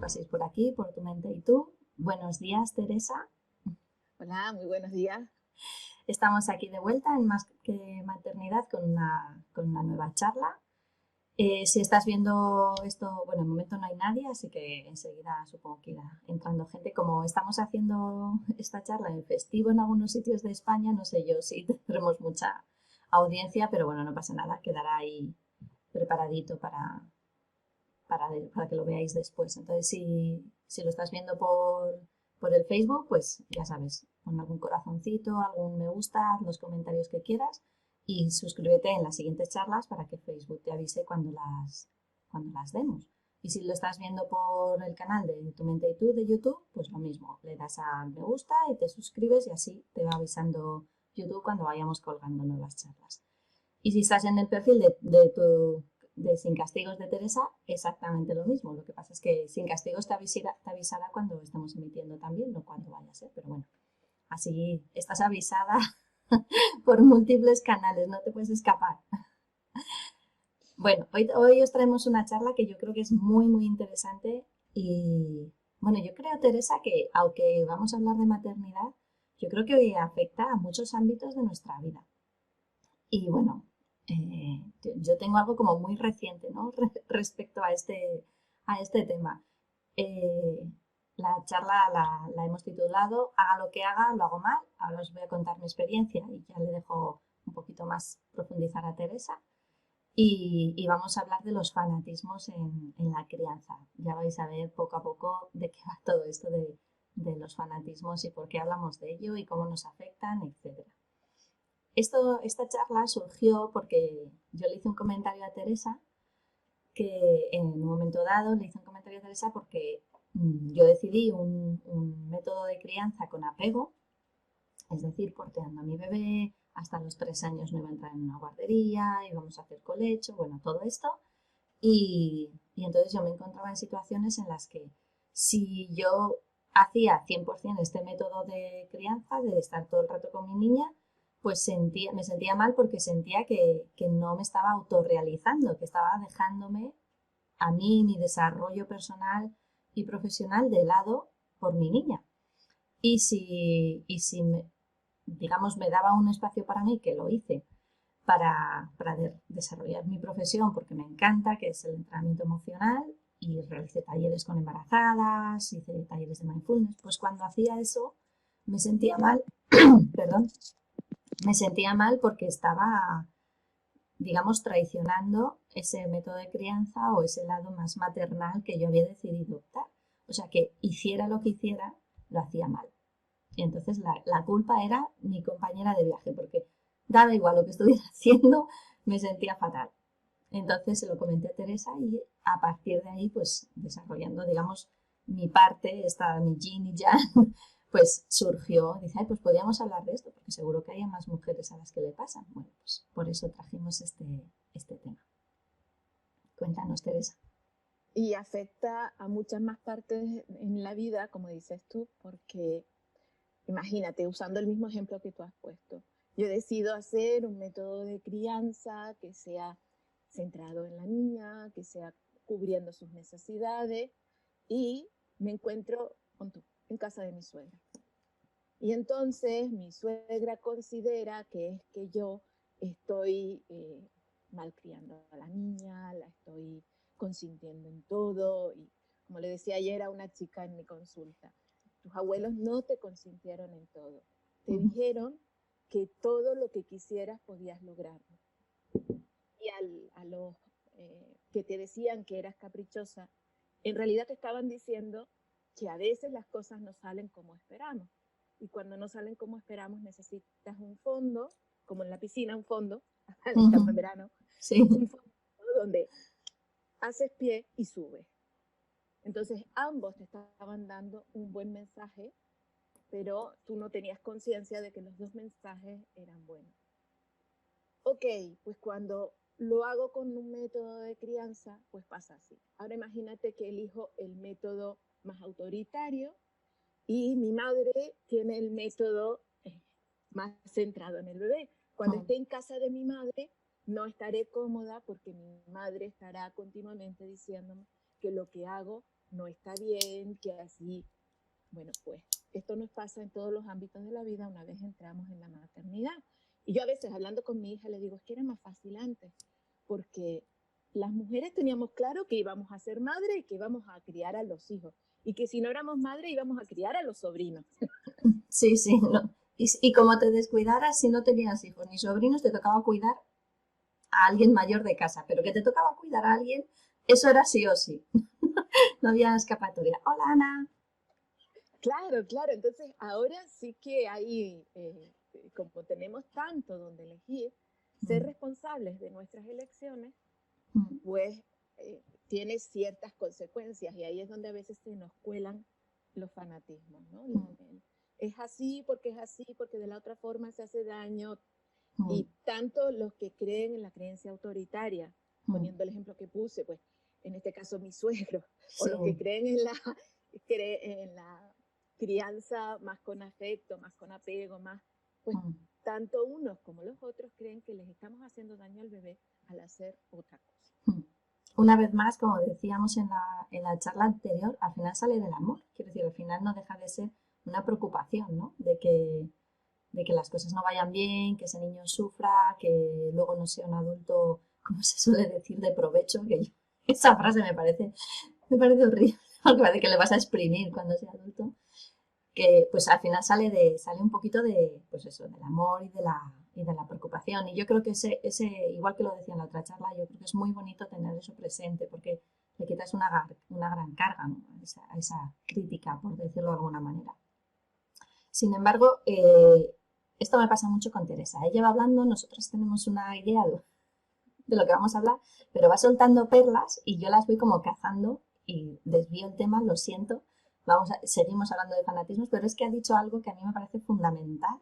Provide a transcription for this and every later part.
paséis por aquí, por Tu Mente y Tú. Buenos días, Teresa. Hola, muy buenos días. Estamos aquí de vuelta en Más que Maternidad con una nueva charla. Si estás viendo esto, bueno, en el momento no hay nadie, así que enseguida supongo que irá entrando gente. Como estamos haciendo esta charla en festivo en algunos sitios de España, no sé yo si tendremos mucha audiencia, pero bueno, no pasa nada, quedará ahí preparadito para que lo veáis después. Entonces, si lo estás viendo por el Facebook, pues ya sabes, pon algún corazoncito, algún me gusta, haz los comentarios que quieras y suscríbete en las siguientes charlas para que Facebook te avise cuando las demos. Y si lo estás viendo por el canal de Tu Mente y Tú de YouTube, pues lo mismo, le das a me gusta y te suscribes y así te va avisando YouTube cuando vayamos colgando nuevas charlas. Y si estás en el perfil de Sin Castigos de Teresa, exactamente lo mismo. Lo que pasa es que Sin Castigos te avisará cuando estemos emitiendo también, no cuando vaya a ser, pero bueno, así estás avisada por múltiples canales, no te puedes escapar. Bueno, hoy os traemos una charla que yo creo que es muy, muy interesante y bueno, yo creo, Teresa, que aunque vamos a hablar de maternidad, yo creo que hoy afecta a muchos ámbitos de nuestra vida. Y bueno, yo tengo algo como muy reciente, ¿no? Respecto a este tema. Eh, la charla la hemos titulado Haga lo que haga, lo hago mal. Ahora os voy a contar mi experiencia y ya le dejo un poquito más profundizar a Teresa. Y vamos a hablar de los fanatismos en la crianza. Ya vais a ver poco a poco de qué va todo esto de los fanatismos y por qué hablamos de ello y cómo nos afectan, etcétera. Esta charla surgió porque yo le hice un comentario a Teresa, que en un momento dado le hice un comentario a Teresa porque yo decidí un método de crianza con apego, es decir, porteando a mi bebé, hasta los 3 años no iba a entrar en una guardería, íbamos a hacer colecho, bueno, todo esto. Y entonces yo me encontraba en situaciones en las que si yo hacía 100% este método de crianza, de estar todo el rato con mi niña, pues me sentía mal porque sentía que no me estaba autorrealizando, que estaba dejándome a mí, mi desarrollo personal y profesional de lado por mi niña. Y si digamos, me daba un espacio para mí, que lo hice, para desarrollar mi profesión, porque me encanta, que es el entrenamiento emocional, y realicé talleres con embarazadas, hice talleres de mindfulness, pues cuando hacía eso me sentía mal, perdón, me sentía mal porque estaba, digamos, traicionando ese método de crianza o ese lado más maternal que yo había decidido optar. O sea que hiciera lo que hiciera, lo hacía mal. Y entonces la culpa era mi compañera de viaje, porque daba igual lo que estuviera haciendo, me sentía fatal. Entonces se lo comenté a Teresa y a partir de ahí, pues desarrollando, digamos, mi parte, mi yin y yang, pues surgió, dice, ay, pues podríamos hablar de esto, porque seguro que hay más mujeres a las que le pasan. Bueno, pues por eso trajimos este tema. Cuéntanos, Teresa. Y afecta a muchas más partes en la vida, como dices tú, porque imagínate, usando el mismo ejemplo que tú has puesto, yo decido hacer un método de crianza que sea centrado en la niña, que sea cubriendo sus necesidades y me encuentro en casa de mi suegra. Y entonces mi suegra considera que es que yo estoy malcriando a la niña, la estoy consintiendo en todo. Y como le decía ayer a una chica en mi consulta, tus abuelos no te consintieron en todo. Te Uh -huh. dijeron que todo lo que quisieras podías lograrlo. Y a los que te decían que eras caprichosa, en realidad te estaban diciendo que a veces las cosas no salen como esperamos. Y cuando no salen como esperamos, necesitas un fondo, como en la piscina, un fondo, Uh estamos -huh. en verano, Sí. un fondo donde haces pie y subes. Entonces ambos te estaban dando un buen mensaje, pero tú no tenías conciencia de que los dos mensajes eran buenos. Ok, pues cuando lo hago con un método de crianza, pues pasa así. Ahora imagínate que elijo el método más autoritario y mi madre tiene el método más centrado en el bebé. Uh Cuando -huh. esté en casa de mi madre, no estaré cómoda porque mi madre estará continuamente diciéndome que lo que hago no está bien, que así, bueno, pues esto nos pasa en todos los ámbitos de la vida una vez entramos en la maternidad. Y yo a veces hablando con mi hija le digo, es que era más fácil antes, porque las mujeres teníamos claro que íbamos a ser madre y que íbamos a criar a los hijos. Y que si no éramos madre íbamos a criar a los sobrinos. Sí, sí, no. Y como te descuidaras, si no tenías hijos ni sobrinos, te tocaba cuidar a alguien mayor de casa, pero que te tocaba cuidar a alguien, eso era sí o sí. No había escapatoria. Hola, Ana. Claro, claro. Entonces ahora sí que hay, como tenemos tanto donde elegir, ser Mm, responsables de nuestras elecciones, mm, pues tiene ciertas consecuencias y ahí es donde a veces se nos cuelan los fanatismos, ¿no? mm, Es así, porque de la otra forma se hace daño. mm, Y tanto los que creen en la creencia autoritaria, mm. poniendo el ejemplo que puse, pues en este caso mi suegro, o Sí. los que creen en la crianza más con afecto, más con apego, más, pues Mm, tanto unos como los otros creen que les estamos haciendo daño al bebé al hacer otra cosa. mm. Una vez más, como decíamos en la charla anterior, al final sale del amor. Quiero decir, al final no deja de ser una preocupación, ¿no? De que las cosas no vayan bien, que ese niño sufra, que luego no sea un adulto, como se suele decir, de provecho, que esa frase me parece horrible, porque parece que le vas a exprimir cuando sea adulto, que pues al final sale un poquito de, pues eso, del amor y de la preocupación. Y yo creo que igual que lo decía en la otra charla, yo creo que es muy bonito tener eso presente, porque le quitas una gran carga, ¿no? A esa crítica, por decirlo de alguna manera. Sin embargo, esto me pasa mucho con Teresa. Ella va hablando, nosotros tenemos una idea de lo que vamos a hablar, pero va soltando perlas y yo las voy como cazando y desvío el tema, lo siento. Seguimos hablando de fanatismos, pero es que ha dicho algo que a mí me parece fundamental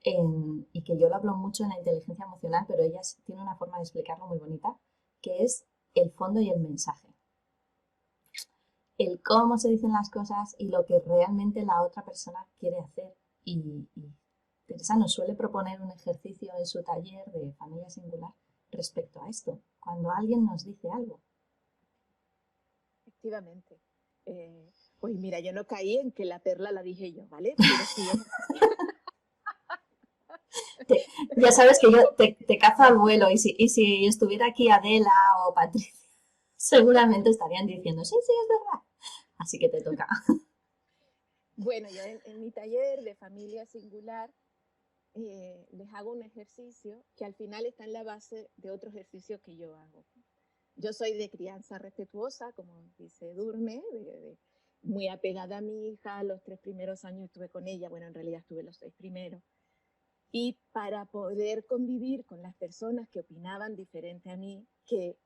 y que yo lo hablo mucho en la inteligencia emocional, pero ella tiene una forma de explicarlo muy bonita, que es el fondo y el mensaje. El cómo se dicen las cosas y lo que realmente la otra persona quiere hacer. Y Teresa nos suele proponer un ejercicio en su taller de familia singular respecto a esto, cuando alguien nos dice algo. Efectivamente. Pues mira, yo no caí en que la perla la dije yo, ¿vale? Pero sí es Te- ya sabes que yo te cazo al vuelo y si estuviera aquí Adela o Patricia, seguramente estarían diciendo, sí, sí, es verdad. Así que te toca. bueno, yo en mi taller de familia singular les hago un ejercicio que al final está en la base de otro ejercicio que yo hago. Yo soy de crianza respetuosa, como dice Durme, muy apegada a mi hija. Los 3 primeros años estuve con ella, bueno, en realidad estuve los 6 primeros. Y para poder convivir con las personas que opinaban diferente a mí, que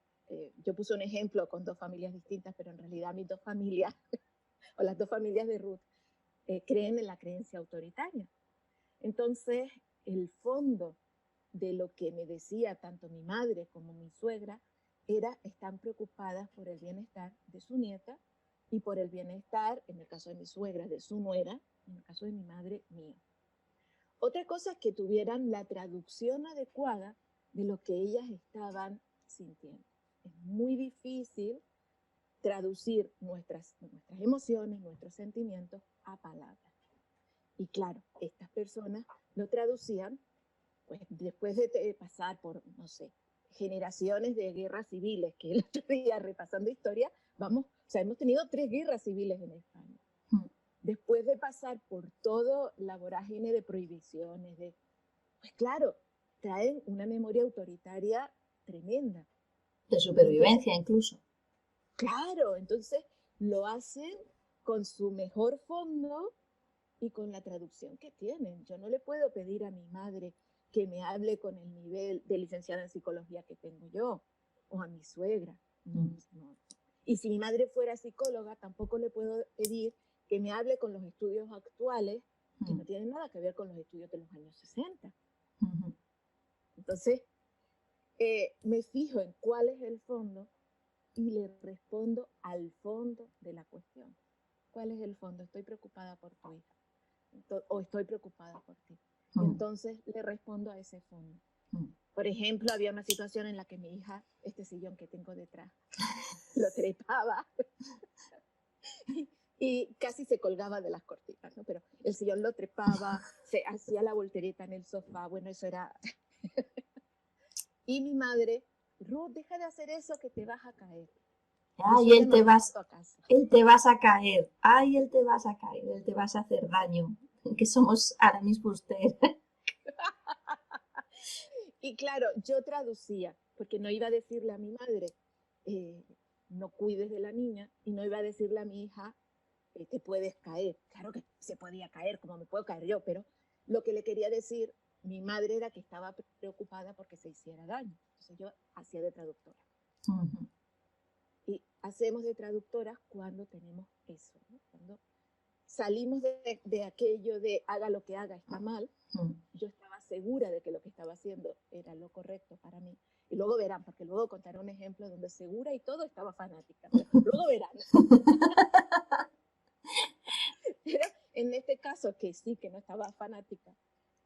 yo puse un ejemplo con 2 familias distintas, pero en realidad mis 2 familias, o las 2 familias de Ruth, creen en la creencia autoritaria. Entonces, el fondo de lo que me decía tanto mi madre como mi suegra están preocupadas por el bienestar de su nieta y por el bienestar, en el caso de mi suegra, de su nuera, en el caso de mi madre, mío. Otra cosa es que tuvieran la traducción adecuada de lo que ellas estaban sintiendo. Es muy difícil traducir nuestras emociones, nuestros sentimientos a palabras. Y claro, estas personas lo traducían pues después de pasar por, no sé, generaciones de guerras civiles, que el otro día repasando historia, vamos, o sea, hemos tenido 3 guerras civiles en España. Después de pasar por todo la vorágine de prohibiciones, pues claro, traen una memoria autoritaria tremenda. De Y entonces, supervivencia incluso. claro, entonces lo hacen con su mejor fondo y con la traducción que tienen. Yo no le puedo pedir a mi madre que me hable con el nivel de licenciada en psicología que tengo yo, o a mi suegra. No, no. Y si mi madre fuera psicóloga, tampoco le puedo pedir que me hable con los estudios actuales, que no tienen nada que ver con los estudios de los años 60. Entonces, me fijo en cuál es el fondo y le respondo al fondo de la cuestión. ¿Cuál es el fondo? Estoy preocupada por tu hija. O estoy preocupada por ti. Y entonces le respondo a ese fondo. Por ejemplo, había una situación en la que mi hija, este sillón que tengo detrás, lo trepaba y casi se colgaba de las cortinas, ¿no? Pero el sillón lo trepaba, se hacía la voltereta en el sofá, bueno, eso era... Y mi madre, Ruth, deja de hacer eso que te vas a caer. Ay, Nosotros no hacíamos caso. él te vas a caer, ay, él te vas a caer, él te vas a hacer daño, que somos Aramis Buster. Y claro, yo traducía, porque no iba a decirle a mi madre, eh, no cuides de la niña, y no iba a decirle a mi hija, te puedes caer. Claro que se podía caer, como me puedo caer yo, pero lo que le quería decir mi madre era que estaba preocupada porque se hiciera daño. Entonces yo hacía de traductora. Ujú, Y hacemos de traductoras cuando tenemos eso, ¿no? Cuando salimos de aquello de haga lo que haga, está mal. ujú. Yo estaba segura de que lo que estaba haciendo era lo correcto para mí. Y luego verán, porque luego contaré un ejemplo donde segura y todo estaba fanática, pero luego verán. Pero en este caso, que sí, que no estaba fanática,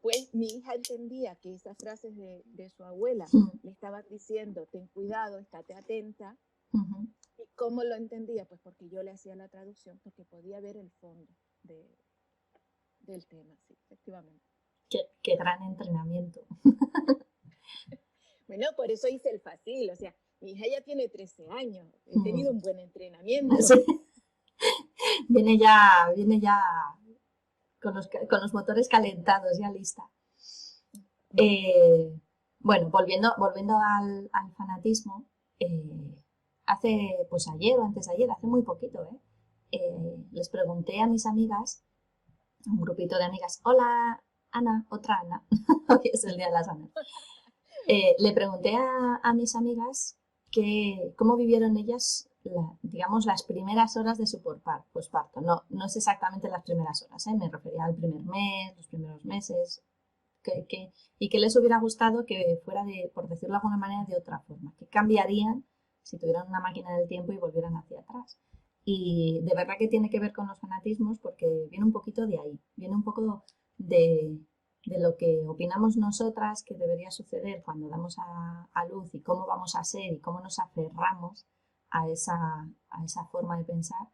pues mi hija entendía que esas frases de su abuela le estaban diciendo, ten cuidado, estate atenta. Ujú. ¿Y cómo lo entendía? Pues porque yo le hacía la traducción, porque podía ver el fondo de, del tema, sí, efectivamente. Qué gran entrenamiento. Bueno, por eso hice el fácil, o sea, mi hija ya tiene 13 años, he tenido Mm. un buen entrenamiento. Sí, viene ya con los motores calentados, ya lista. Eh, bueno, volviendo al fanatismo, hace, pues ayer o antes de ayer, hace muy poquito, les pregunté a mis amigas, un grupito de amigas, hola Ana, otra Ana, hoy es el día de las Anas. Le pregunté a mis amigas cómo vivieron ellas, digamos, las primeras horas de su posparto. No, no es exactamente las primeras horas, me refería al primer mes, los primeros meses, y que les hubiera gustado que fuera de, por decirlo de alguna manera, de otra forma, que cambiarían si tuvieran una máquina del tiempo y volvieran hacia atrás. Y de verdad que tiene que ver con los fanatismos porque viene un poquito de ahí, viene un poco de, de lo que opinamos nosotras que debería suceder cuando damos a luz y cómo vamos a ser y cómo nos aferramos a esa forma de pensar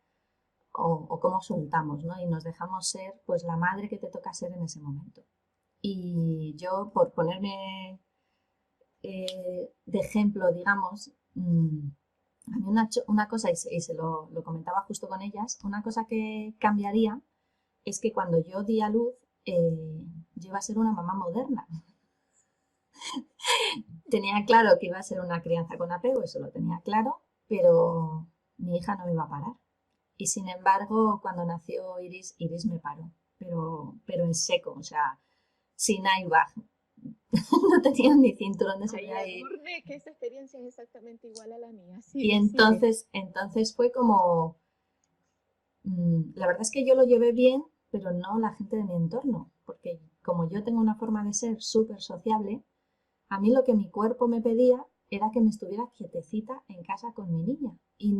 o cómo soltamos, ¿no? Y nos dejamos ser pues la madre que te toca ser en ese momento. Y yo, por ponerme de ejemplo, digamos, a mí una cosa, y se lo comentaba justo con ellas, una cosa que cambiaría es que cuando yo di a luz, yo iba a ser una mamá moderna. Tenía claro que iba a ser una crianza con apego, eso lo tenía claro, pero mi hija no me iba a parar. Y sin embargo, cuando nació Iris, Iris me paró, pero en seco, o sea, sin airbag. No tenía ni cinturón de Ay, seguridad. Edurne, que esa experiencia es exactamente igual a la mía. Y Sigue, sigue. entonces fue como, la verdad es que yo lo llevé bien, pero no la gente de mi entorno, porque como yo tengo una forma de ser súper sociable, a mí lo que mi cuerpo me pedía era que me estuviera quietecita en casa con mi niña. Y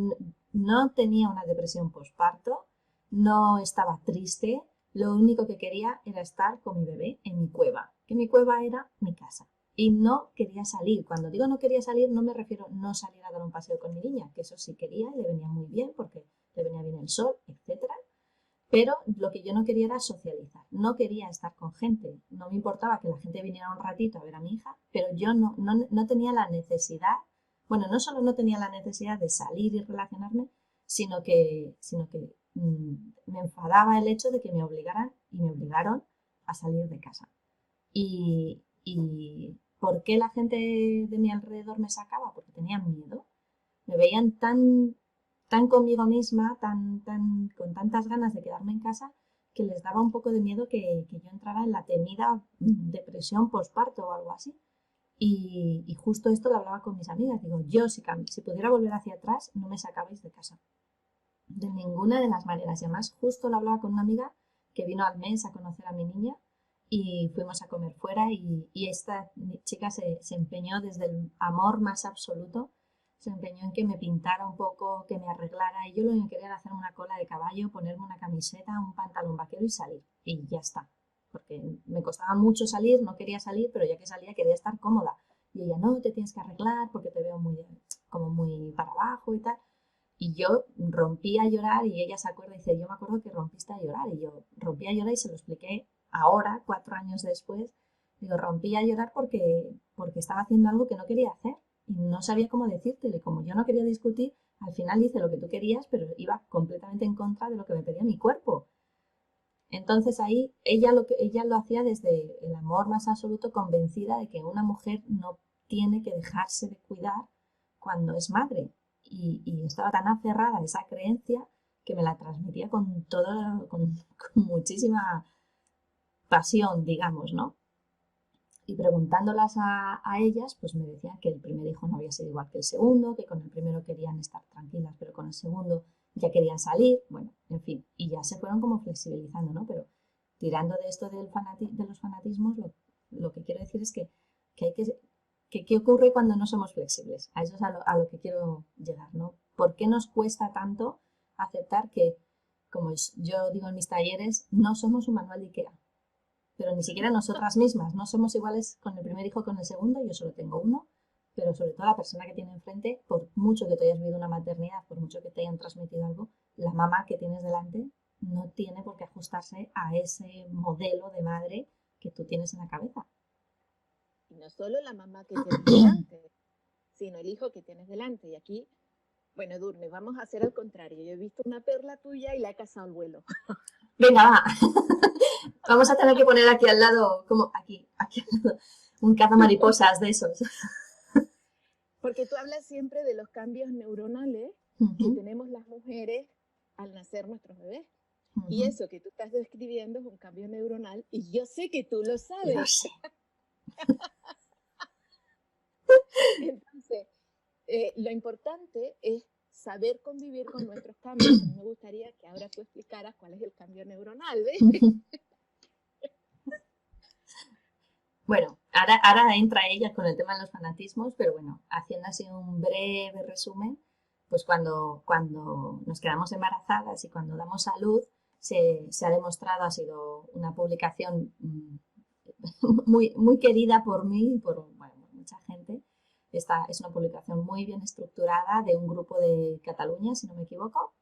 no tenía una depresión postparto, no estaba triste, lo único que quería era estar con mi bebé en mi cueva, que mi cueva era mi casa. Y no quería salir. Cuando digo no quería salir, no me refiero a no salir a dar un paseo con mi niña, que eso sí quería y le venía muy bien porque le venía bien el sol, etcétera. Pero lo que yo no quería era socializar, no quería estar con gente, no me importaba que la gente viniera un ratito a ver a mi hija, pero yo no tenía la necesidad, bueno, no solo no tenía la necesidad de salir y relacionarme, sino que me enfadaba el hecho de que me obligaran y me obligaron a salir de casa. Y ¿por qué la gente de mi alrededor me sacaba? Porque tenían miedo, me veían tan conmigo misma, con tantas ganas de quedarme en casa, que les daba un poco de miedo que yo entrara en la temida depresión postparto o algo así. Y justo esto lo hablaba con mis amigas. Digo, yo si pudiera volver hacia atrás, no me sacabais de casa. De ninguna de las maneras. Y además, justo lo hablaba con una amiga que vino al mes a conocer a mi niña y fuimos a comer fuera y esta chica se empeñó desde el amor más absoluto, se empeñó en que me pintara un poco, que me arreglara y yo lo único que quería era hacer una cola de caballo, ponerme una camiseta, un pantalón vaquero y salir y ya está, porque me costaba mucho salir, no quería salir, pero ya que salía quería estar cómoda y ella no, te tienes que arreglar porque te veo muy como muy para abajo y tal Y yo rompí a llorar y ella se acuerda y dice, yo me acuerdo que rompiste a llorar. Y yo rompí a llorar y se lo expliqué ahora, 4 años después. Digo, rompí a llorar porque estaba haciendo algo que no quería hacer y no sabía cómo decírtelo. Y como yo no quería discutir, al final hice lo que tú querías, pero iba completamente en contra de lo que me pedía mi cuerpo. Entonces ahí ella lo hacía desde el amor más absoluto, convencida de que una mujer no tiene que dejarse de cuidar cuando es madre. Y estaba tan aferrada a esa creencia que me la transmitía con muchísima pasión, digamos, ¿no? Y preguntándolas a ellas, pues me decían que el primer hijo no había sido igual que el segundo, que con el primero querían estar tranquilas, pero con el segundo ya querían salir, bueno, en fin, y ya se fueron como flexibilizando, ¿no? Pero tirando de esto de los fanatismos, lo que quiero decir es que hay que ¿qué ocurre cuando no somos flexibles? A eso es a lo que quiero llegar, ¿no? ¿Por qué nos cuesta tanto aceptar que, como yo digo en mis talleres, no somos un manual de IKEA? Pero ni siquiera nosotras mismas, no somos iguales con el primer hijo que con el segundo, yo solo tengo uno, pero sobre todo la persona que tiene enfrente, por mucho que te hayas vivido una maternidad, por mucho que te hayan transmitido algo, la mamá que tienes delante no tiene por qué ajustarse a ese modelo de madre que tú tienes en la cabeza. Y no solo la mamá que tienes delante, sino el hijo que tienes delante. Y aquí, bueno, Edurne, vamos a hacer al contrario. Yo he visto una perla tuya y la he cazado al vuelo. Venga, va. Vamos a tener que poner aquí al lado, como aquí al lado, un cazamariposas de esos. Porque tú hablas siempre de los cambios neuronales que tenemos las mujeres al nacer nuestros bebés. Y eso que tú estás describiendo es un cambio neuronal y yo sé que tú lo sabes. Lo sé. Entonces, lo importante es saber convivir con nuestros cambios. A mí me gustaría que ahora tú explicaras cuál es el cambio neuronal, ¿ves? Bueno, ahora entra ella con el tema de los fanatismos, pero bueno, haciendo así un breve resumen, pues cuando nos quedamos embarazadas y cuando damos a luz, se ha demostrado, ha sido una publicación muy, muy querida por mí y por bueno, mucha gente. Esta es una publicación muy bien estructurada de un grupo de Cataluña, si no me equivoco,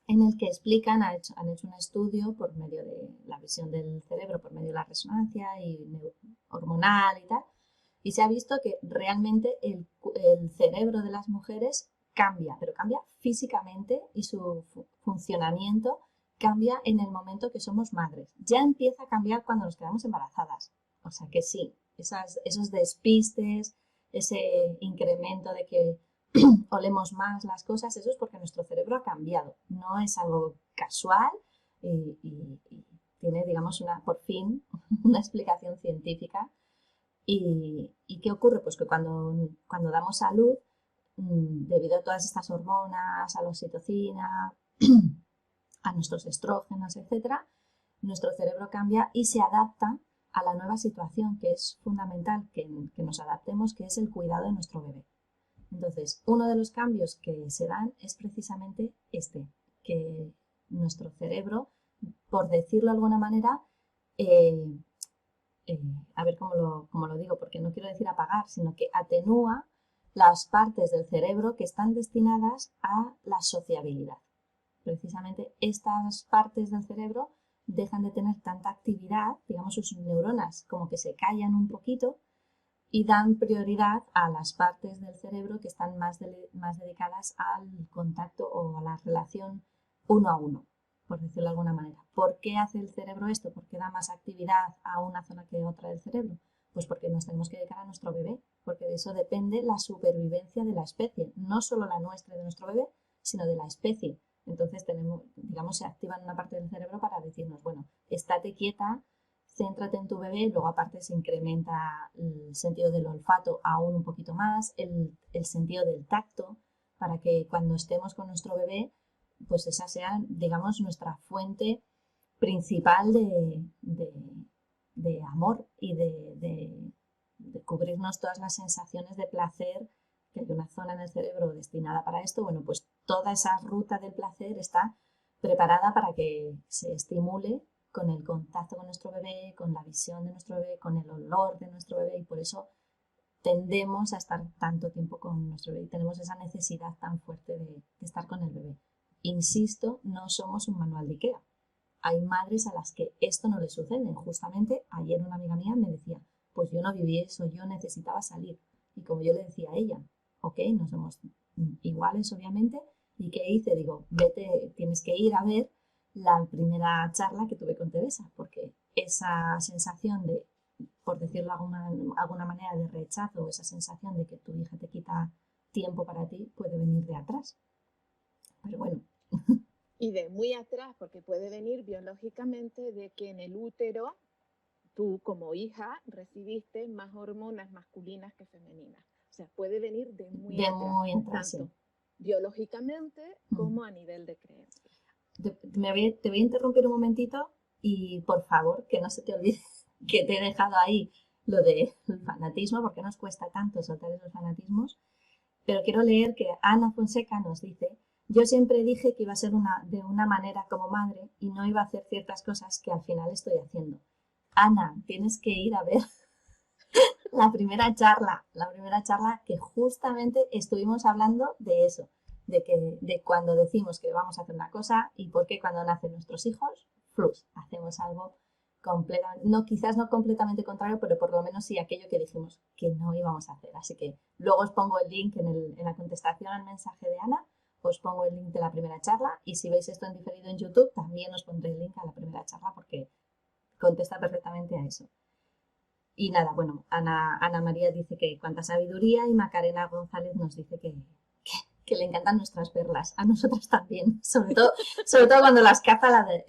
en el que explican, han hecho un estudio por medio de la visión del cerebro, por medio de la resonancia y hormonal y tal, y se ha visto que realmente el cerebro de las mujeres cambia, pero cambia físicamente y su funcionamiento cambia en el momento que somos madres. Ya empieza a cambiar cuando nos quedamos embarazadas. O sea que sí, esos despistes, ese incremento de que olemos más las cosas, eso es porque nuestro cerebro ha cambiado. No es algo casual y tiene, digamos, por fin, una explicación científica. ¿Y qué ocurre? Pues que cuando damos a luz, debido a todas estas hormonas, a la oxitocina, a nuestros estrógenos, etcétera, nuestro cerebro cambia y se adapta a la nueva situación, que es fundamental que nos adaptemos, que es el cuidado de nuestro bebé. Entonces, uno de los cambios que se dan es precisamente que nuestro cerebro, por decirlo de alguna manera, eh, a ver cómo lo digo, porque no quiero decir apagar, sino que atenúa las partes del cerebro que están destinadas a la sociabilidad. Precisamente estas partes del cerebro dejan de tener tanta actividad, digamos, sus neuronas como que se callan un poquito y dan prioridad a las partes del cerebro que están más dedicadas al contacto o a la relación uno a uno, por decirlo de alguna manera. ¿Por qué hace el cerebro esto? ¿Por qué da más actividad a una zona que a otra del cerebro? Pues porque nos tenemos que dedicar a nuestro bebé, porque de eso depende la supervivencia de la especie, no solo la nuestra y de nuestro bebé, sino de la especie. Entonces tenemos, digamos, se activa una parte del cerebro para decirnos, bueno, estate quieta, céntrate en tu bebé, luego aparte se incrementa el sentido del olfato aún un poquito más, el sentido del tacto, para que cuando estemos con nuestro bebé, pues esa sea, digamos, nuestra fuente principal de amor y de cubrirnos todas las sensaciones de placer, que hay una zona en el cerebro destinada para esto. Bueno, pues toda esa ruta del placer está preparada para que se estimule con el contacto con nuestro bebé, con la visión de nuestro bebé, con el olor de nuestro bebé, y por eso tendemos a estar tanto tiempo con nuestro bebé y tenemos esa necesidad tan fuerte de estar con el bebé. Insisto, no somos un manual de IKEA. Hay madres a las que esto no les sucede. Justamente ayer una amiga mía me decía, pues yo no viví eso, yo necesitaba salir. Y como yo le decía a ella, ok, no somos iguales obviamente, ¿y qué hice? Digo, vete, tienes que ir a ver la primera charla que tuve con Teresa, porque esa sensación de, por decirlo de alguna manera, de rechazo, esa sensación de que tu hija te quita tiempo para ti, puede venir de atrás. Pero bueno. Y de muy atrás, porque puede venir biológicamente de que en el útero tú como hija recibiste más hormonas masculinas que femeninas. O sea, puede venir de muy De atrás, muy atrás, tanto sí. biológicamente como a nivel de creencia. Te voy a interrumpir un momentito y por favor que no se te olvide que te he dejado ahí lo del fanatismo, porque nos cuesta tanto soltar esos fanatismos, pero quiero leer que Ana Fonseca nos dice, yo siempre dije que iba a ser de una manera como madre y no iba a hacer ciertas cosas que al final estoy haciendo. Ana, tienes que ir a ver la primera charla que justamente estuvimos hablando de eso, de cuando decimos que vamos a hacer una cosa y por qué cuando nacen nuestros hijos, flux, hacemos algo no, quizás no completamente contrario, pero por lo menos sí aquello que dijimos que no íbamos a hacer. Así que luego os pongo el link en la contestación al mensaje de Ana, os pongo el link de la primera charla y si veis esto en diferido en YouTube, también os pondré el link a la primera charla porque contesta perfectamente a eso. Y nada, bueno, Ana María dice que cuánta sabiduría y Macarena González nos dice que le encantan nuestras perlas. A nosotras también, sobre todo cuando las caza la de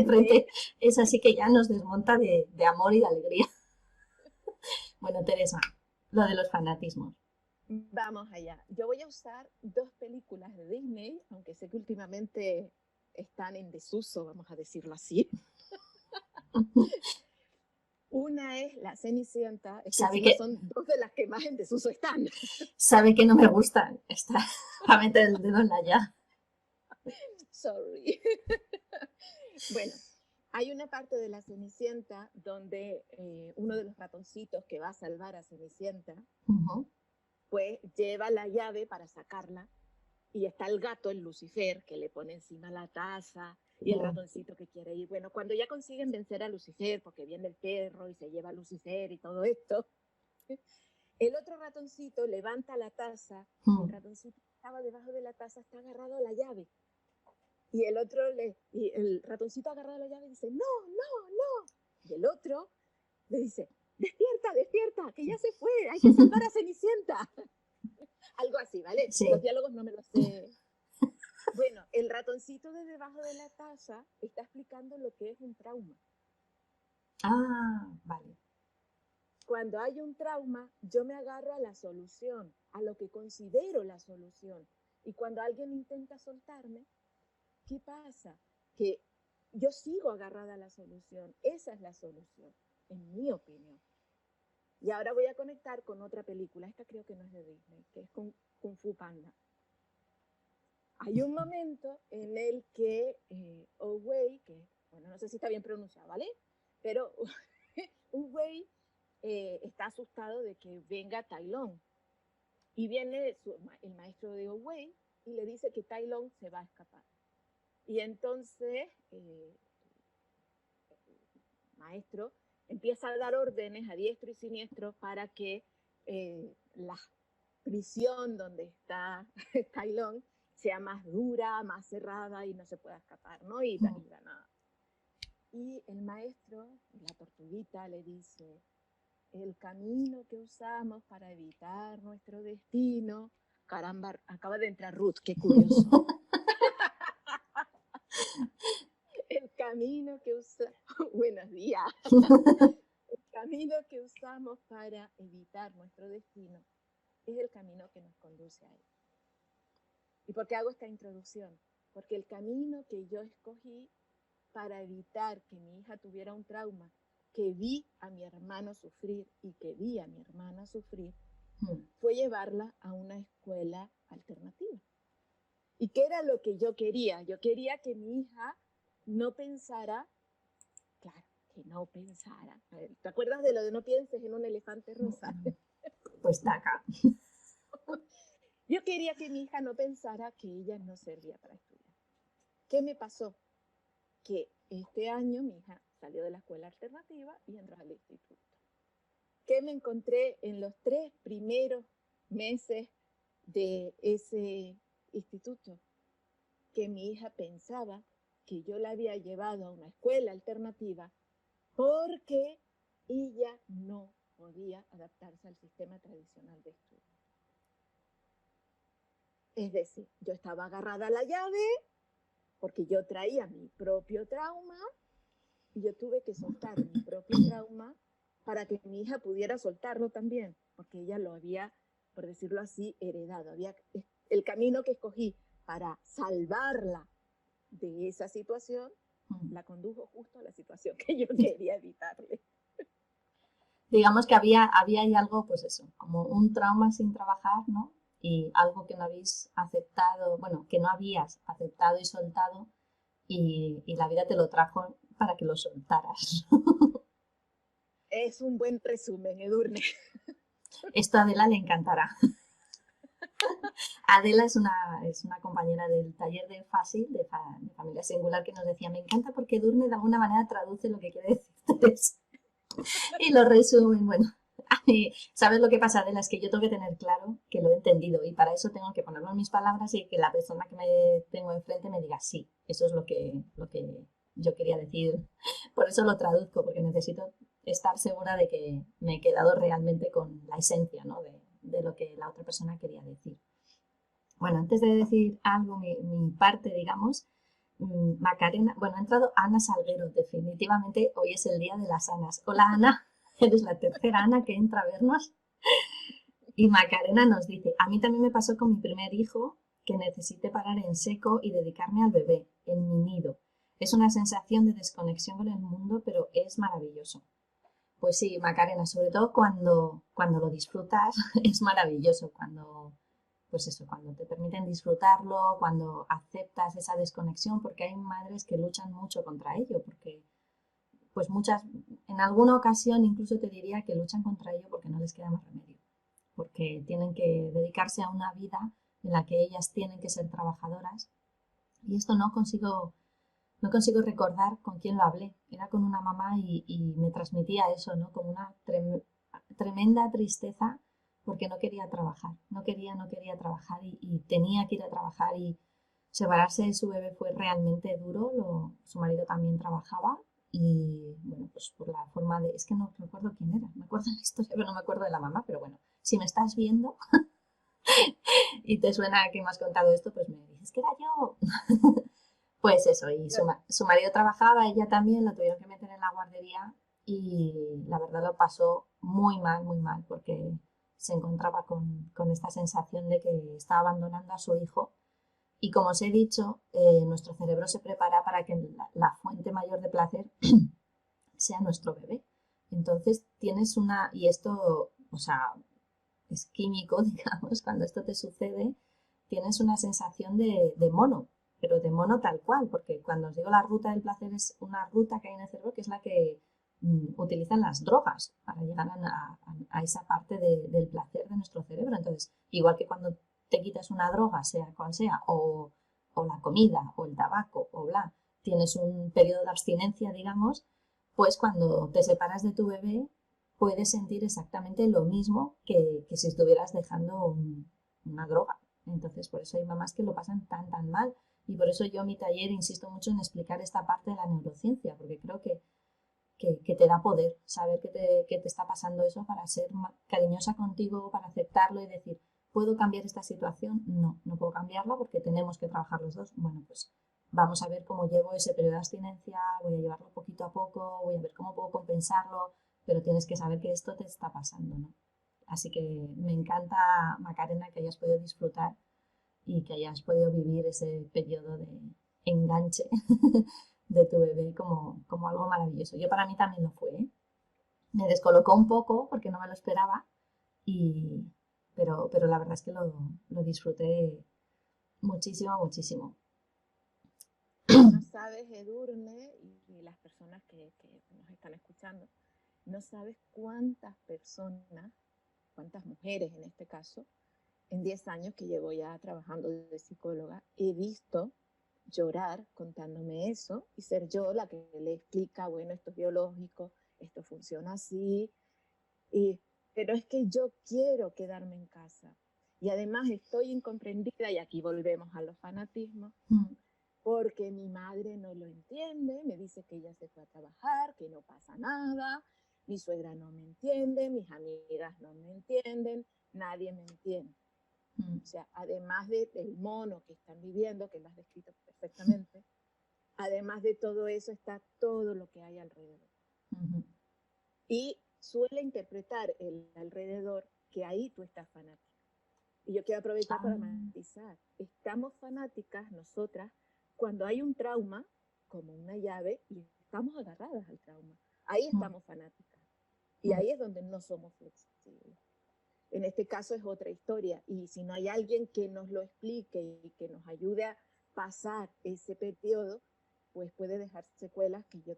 frente. Es así que ya nos desmonta de amor y de alegría. Bueno, Teresa, lo de los fanatismos. Vamos allá. Yo voy a usar dos películas de Disney, aunque sé que últimamente están en desuso, vamos a decirlo así. Una es La Cenicienta, es que encima son dos de las que más en desuso están. Sabe que no me gustan. Está a meter el dedo en la llaga. Sorry. Bueno, hay una parte de La Cenicienta donde uno de los ratoncitos que va a salvar a Cenicienta, pues lleva la llave para sacarla y está el gato, el Lucifer, que le pone encima la taza y el ratoncito que quiere ir. Bueno, cuando ya consiguen vencer a Lucifer, porque viene el perro y se lleva a Lucifer y todo esto, el otro ratoncito levanta la taza y el ratoncito que estaba debajo de la taza está agarrado a la llave. Y el ratoncito agarrado a la llave dice, no, no, no. Y el otro le dice, despierta, despierta, que ya se fue, hay que salvar a Cenicienta. Algo así, ¿vale? Sí. Los diálogos no me los sé. Bueno, el ratoncito de debajo de la taza está explicando lo que es un trauma. Ah, vale. Cuando hay un trauma, yo me agarro a la solución, a lo que considero la solución. Y cuando alguien intenta soltarme, ¿qué pasa? Que yo sigo agarrada a la solución. Esa es la solución, en mi opinión. Y ahora voy a conectar con otra película. Esta creo que no es de Disney, que es Kung Fu Panda. Hay un momento en el que Oogway, que, bueno, no sé si está bien pronunciado, ¿vale? Pero Oogway está asustado de que venga Tai Lung. Y viene el maestro de Oogway y le dice que Tai Lung se va a escapar. Y entonces el maestro empieza a dar órdenes a diestro y siniestro para que la prisión donde está Tai Lung sea más dura, más cerrada y no se pueda escapar, ¿no? Y nada. Y el maestro, la tortuguita, le dice, el camino que usamos para evitar nuestro destino. Caramba, acaba de entrar Ruth, qué curioso. El camino que usamos, buenos días. El camino que usamos para evitar nuestro destino es el camino que nos conduce a él. ¿Y por qué hago esta introducción? Porque el camino que yo escogí para evitar que mi hija tuviera un trauma, que vi a mi hermano sufrir y que vi a mi hermana sufrir, fue llevarla a una escuela alternativa. ¿Y qué era lo que yo quería? Yo quería que mi hija no pensara, claro, que no pensara. A ver, ¿te acuerdas de lo de no pienses en un elefante rosa? Pues taca. Yo quería que mi hija no pensara que ella no servía para estudiar. ¿Qué me pasó? Que este año mi hija salió de la escuela alternativa y entró al instituto. ¿Qué me encontré en los 3 primeros meses de ese instituto? Que mi hija pensaba que yo la había llevado a una escuela alternativa porque ella no podía adaptarse al sistema tradicional de estudio. Es decir, yo estaba agarrada a la llave porque yo traía mi propio trauma y yo tuve que soltar mi propio trauma para que mi hija pudiera soltarlo también, porque ella lo había, por decirlo así, heredado. El camino que escogí para salvarla de esa situación la condujo justo a la situación que yo quería evitarle. Digamos que había ahí algo, pues eso, como un trauma sin trabajar, ¿no? Y algo que no habéis aceptado, bueno, que no habías aceptado y soltado, y la vida te lo trajo para que lo soltaras. Es un buen resumen, Edurne. Esto a Adela le encantará. Adela es una compañera del taller de FASI, de Familia Singular, que nos decía, me encanta porque Edurne de alguna manera traduce lo que quiere decir Teresa. Y lo resumen, bueno. A mí, ¿sabes lo que pasa, Adela? Es que yo tengo que tener claro que lo he entendido y para eso tengo que ponerlo en mis palabras y que la persona que me tengo enfrente me diga, sí, eso es lo que yo quería decir. Por eso lo traduzco, porque necesito estar segura de que me he quedado realmente con la esencia, ¿no? de lo que la otra persona quería decir. Bueno, antes de decir algo, mi parte, digamos, Macarena, bueno, ha entrado Ana Salguero, definitivamente hoy es el día de las Anas. Hola Ana, eres la tercera Ana que entra a vernos. Y Macarena nos dice, a mí también me pasó con mi primer hijo que necesité parar en seco y dedicarme al bebé, en mi nido. Es una sensación de desconexión con el mundo, pero es maravilloso. Pues sí, Macarena, sobre todo cuando lo disfrutas, es maravilloso, pues eso, cuando te permiten disfrutarlo, cuando aceptas esa desconexión, porque hay madres que luchan mucho contra ello, porque pues muchas, en alguna ocasión incluso te diría que luchan contra ello porque no les queda más remedio, porque tienen que dedicarse a una vida en la que ellas tienen que ser trabajadoras y esto no consigo recordar con quién lo hablé, era con una mamá y me transmitía eso, ¿no? Como una tremenda tristeza porque no quería trabajar, no quería trabajar y tenía que ir a trabajar y separarse de su bebé fue realmente duro, su marido también trabajaba y bueno, pues por la forma de, es que no recuerdo quién era, me acuerdo de la historia, pero no me acuerdo de la mamá, pero bueno, si me estás viendo y te suena que me has contado esto, pues me dices que era yo. Pues eso, y su marido trabajaba, ella también, lo tuvieron que meter en la guardería y la verdad lo pasó muy mal, porque se encontraba con esta sensación de que estaba abandonando a su hijo. Y como os he dicho, nuestro cerebro se prepara para que la fuente mayor de placer sea nuestro bebé. Entonces tienes y esto, o sea, es químico, digamos, cuando esto te sucede, tienes una sensación de mono, pero de mono tal cual, porque cuando os digo la ruta del placer es una ruta que hay en el cerebro que es la que utilizan las drogas para llegar a esa parte del placer de nuestro cerebro. Entonces, igual que cuando te quitas una droga, sea cual sea, o la comida, o el tabaco, o bla, tienes un periodo de abstinencia, digamos, pues cuando te separas de tu bebé, puedes sentir exactamente lo mismo que si estuvieras dejando una droga. Entonces, por eso hay mamás que lo pasan tan mal. Y por eso yo en mi taller insisto mucho en explicar esta parte de la neurociencia, porque creo que te da poder saber que te está pasando eso para ser cariñosa contigo, para aceptarlo y decir, ¿puedo cambiar esta situación? No, no puedo cambiarla porque tenemos que trabajar los dos. Bueno, pues vamos a ver cómo llevo ese periodo de abstinencia, voy a llevarlo poquito a poco, voy a ver cómo puedo compensarlo, pero tienes que saber que esto te está pasando, ¿no? Así que me encanta, Macarena, que hayas podido disfrutar y que hayas podido vivir ese periodo de enganche de tu bebé como algo maravilloso. Yo para mí también lo fue, ¿eh? Me descolocó un poco porque no me lo esperaba, y, pero la verdad es que lo disfruté muchísimo. No sabes, Edurne, y las personas que nos están escuchando, no sabes cuántas personas, cuántas mujeres en este caso, en 10 años que llevo ya trabajando de psicóloga, he visto llorar contándome eso y ser yo la que le explica, bueno, esto es biológico, esto funciona así, y, pero es que yo quiero quedarme en casa. Y además estoy incomprendida, y aquí volvemos a los fanatismos, porque mi madre no lo entiende, me dice que ella se fue a trabajar, que no pasa nada, mi suegra no me entiende, mis amigas no me entienden, nadie me entiende. O sea, además del mono que están viviendo, que lo has descrito perfectamente, además de todo eso está todo lo que hay alrededor. Y suele interpretar el alrededor que ahí tú estás fanática. Y yo quiero aprovechar para matizar. Estamos fanáticas nosotras cuando hay un trauma, como una llave, y estamos agarradas al trauma. Ahí estamos fanáticas. Y ahí es donde no somos flexibles. En este caso es otra historia. Y si no hay alguien que nos lo explique y que nos ayude a pasar ese periodo, pues puede dejar secuelas. Que yo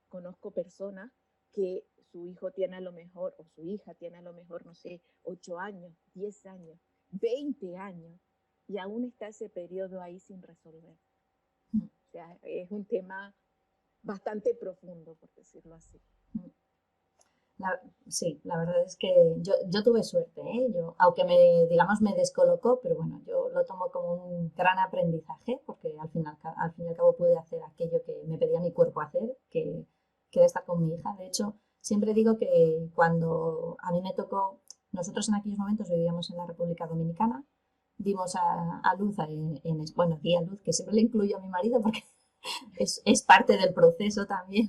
conozco personas que su hijo tiene a lo mejor, o su hija tiene a lo mejor, no sé, 8 años, 10 años, 20 años, y aún está ese periodo ahí sin resolver. O sea, es un tema bastante profundo, por decirlo así. Sí, la verdad es que yo tuve suerte, ¿eh? Aunque digamos, me descolocó, pero bueno, yo lo tomo como un gran aprendizaje, porque al fin y al cabo pude hacer aquello que me pedía mi cuerpo hacer, que era estar con mi hija. De hecho, siempre digo que cuando a mí me tocó, nosotros en aquellos momentos vivíamos en la República Dominicana, dimos a luz, bueno, di a luz, que siempre le incluyo a mi marido porque es parte del proceso también.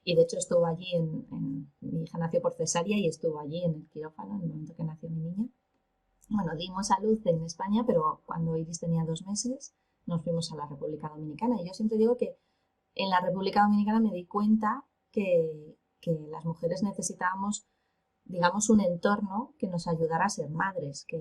Y de hecho estuvo allí, mi hija nació por cesárea y estuvo allí en el quirófano en el momento que nació mi niña. Bueno, dimos a luz en España, pero cuando Iris tenía 2 meses nos fuimos a la República Dominicana. Y yo siempre digo que en la República Dominicana me di cuenta que las mujeres necesitábamos, digamos, un entorno que nos ayudara a ser madres, que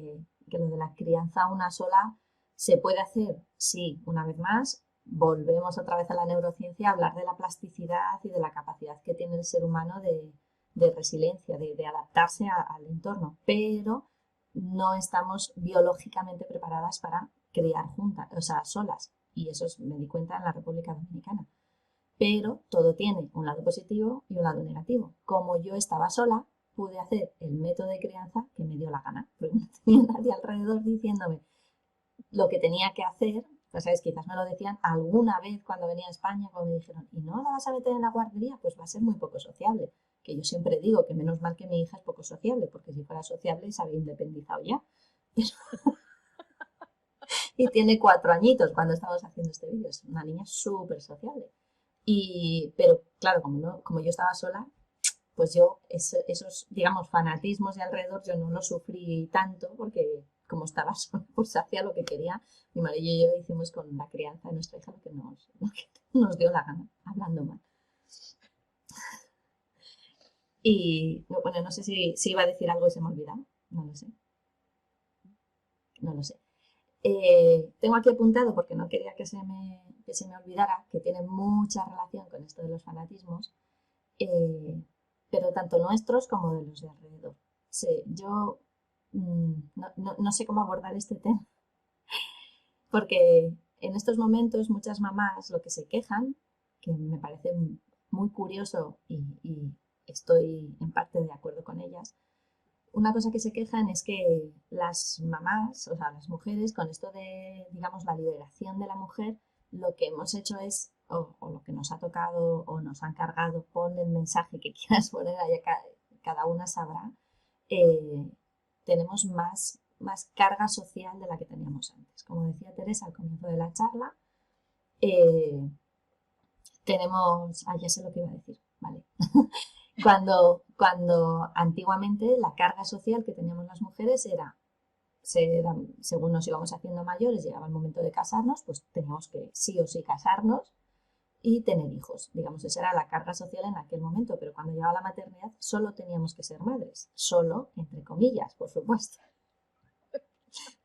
lo de la crianza una sola se puede hacer, sí, una vez más, volvemos otra vez a la neurociencia a hablar de la plasticidad y de la capacidad que tiene el ser humano de resiliencia, de adaptarse al entorno, pero no estamos biológicamente preparadas para criar juntas, o sea, solas. Y eso me di cuenta en la República Dominicana. Pero todo tiene un lado positivo y un lado negativo. Como yo estaba sola, pude hacer el método de crianza que me dio la gana, porque no tenía nadie alrededor diciéndome lo que tenía que hacer. Pues sabes, quizás me lo decían alguna vez cuando venía a España, cuando me dijeron, ¿y no la vas a meter en la guardería? Pues va a ser muy poco sociable. Que yo siempre digo que menos mal que mi hija es poco sociable, porque si fuera sociable se había independizado ya. Y tiene 4 añitos cuando estamos haciendo este vídeo, es una niña súper sociable. Pero claro, como yo estaba sola, pues yo esos, digamos, fanatismos de alrededor yo no los sufrí tanto porque como estaba sola, pues hacía lo que quería. Mi marido y yo hicimos con la crianza de nuestra hija lo que nos dio la gana, hablando mal. Y bueno, no sé si iba a decir algo y se me ha olvidado, no lo sé. No lo sé. Tengo aquí apuntado, porque no quería que se me olvidara, que tiene mucha relación con esto de los fanatismos, pero tanto nuestros como de los de alrededor. Yo no sé cómo abordar este tema, porque en estos momentos muchas mamás lo que se quejan, que me parece muy curioso y estoy en parte de acuerdo con ellas, una cosa que se quejan es que las mamás, o sea, las mujeres, con esto de, digamos, la liberación de la mujer, lo que hemos hecho es, o lo que nos ha tocado o nos han cargado, pon el mensaje que quieras poner, allá cada una sabrá, tenemos más carga social de la que teníamos antes. Como decía Teresa al comienzo de la charla, ya sé lo que iba a decir, vale. Cuando antiguamente la carga social que teníamos las mujeres era, según nos íbamos haciendo mayores, llegaba el momento de casarnos, pues teníamos que sí o sí casarnos y tener hijos. Digamos, esa era la carga social en aquel momento, pero cuando llegaba la maternidad solo teníamos que ser madres. Solo, entre comillas, por supuesto,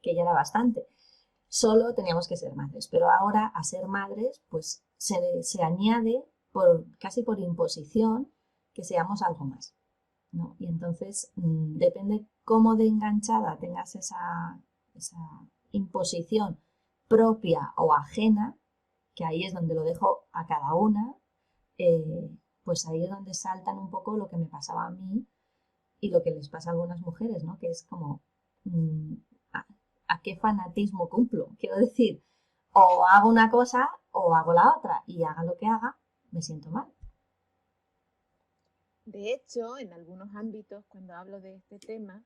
que ya era bastante. Solo teníamos que ser madres, pero ahora a ser madres, pues se añade casi por imposición que seamos algo más, ¿no? Y entonces depende cómo de enganchada tengas esa imposición propia o ajena, que ahí es donde lo dejo a cada una, pues ahí es donde saltan un poco lo que me pasaba a mí y lo que les pasa a algunas mujeres, ¿no? Que es como, mm, ¿a, a qué fanatismo cumplo? Quiero decir, o hago una cosa o hago la otra, y haga lo que haga, me siento mal. De hecho, en algunos ámbitos, cuando hablo de este tema,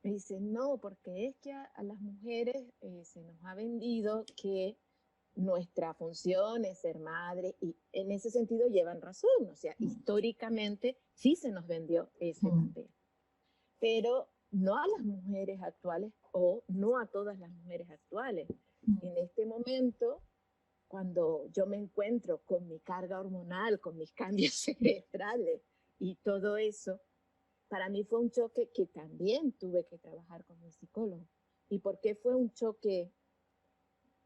me dicen, no, porque es que a las mujeres se nos ha vendido que nuestra función es ser madre y en ese sentido llevan razón, o sea, históricamente sí se nos vendió ese papel, pero no a las mujeres actuales o no a todas las mujeres actuales. En este momento, cuando yo me encuentro con mi carga hormonal, con mis cambios cerebrales y todo eso, para mí fue un choque que también tuve que trabajar con mi psicólogo. ¿Y por qué fue un choque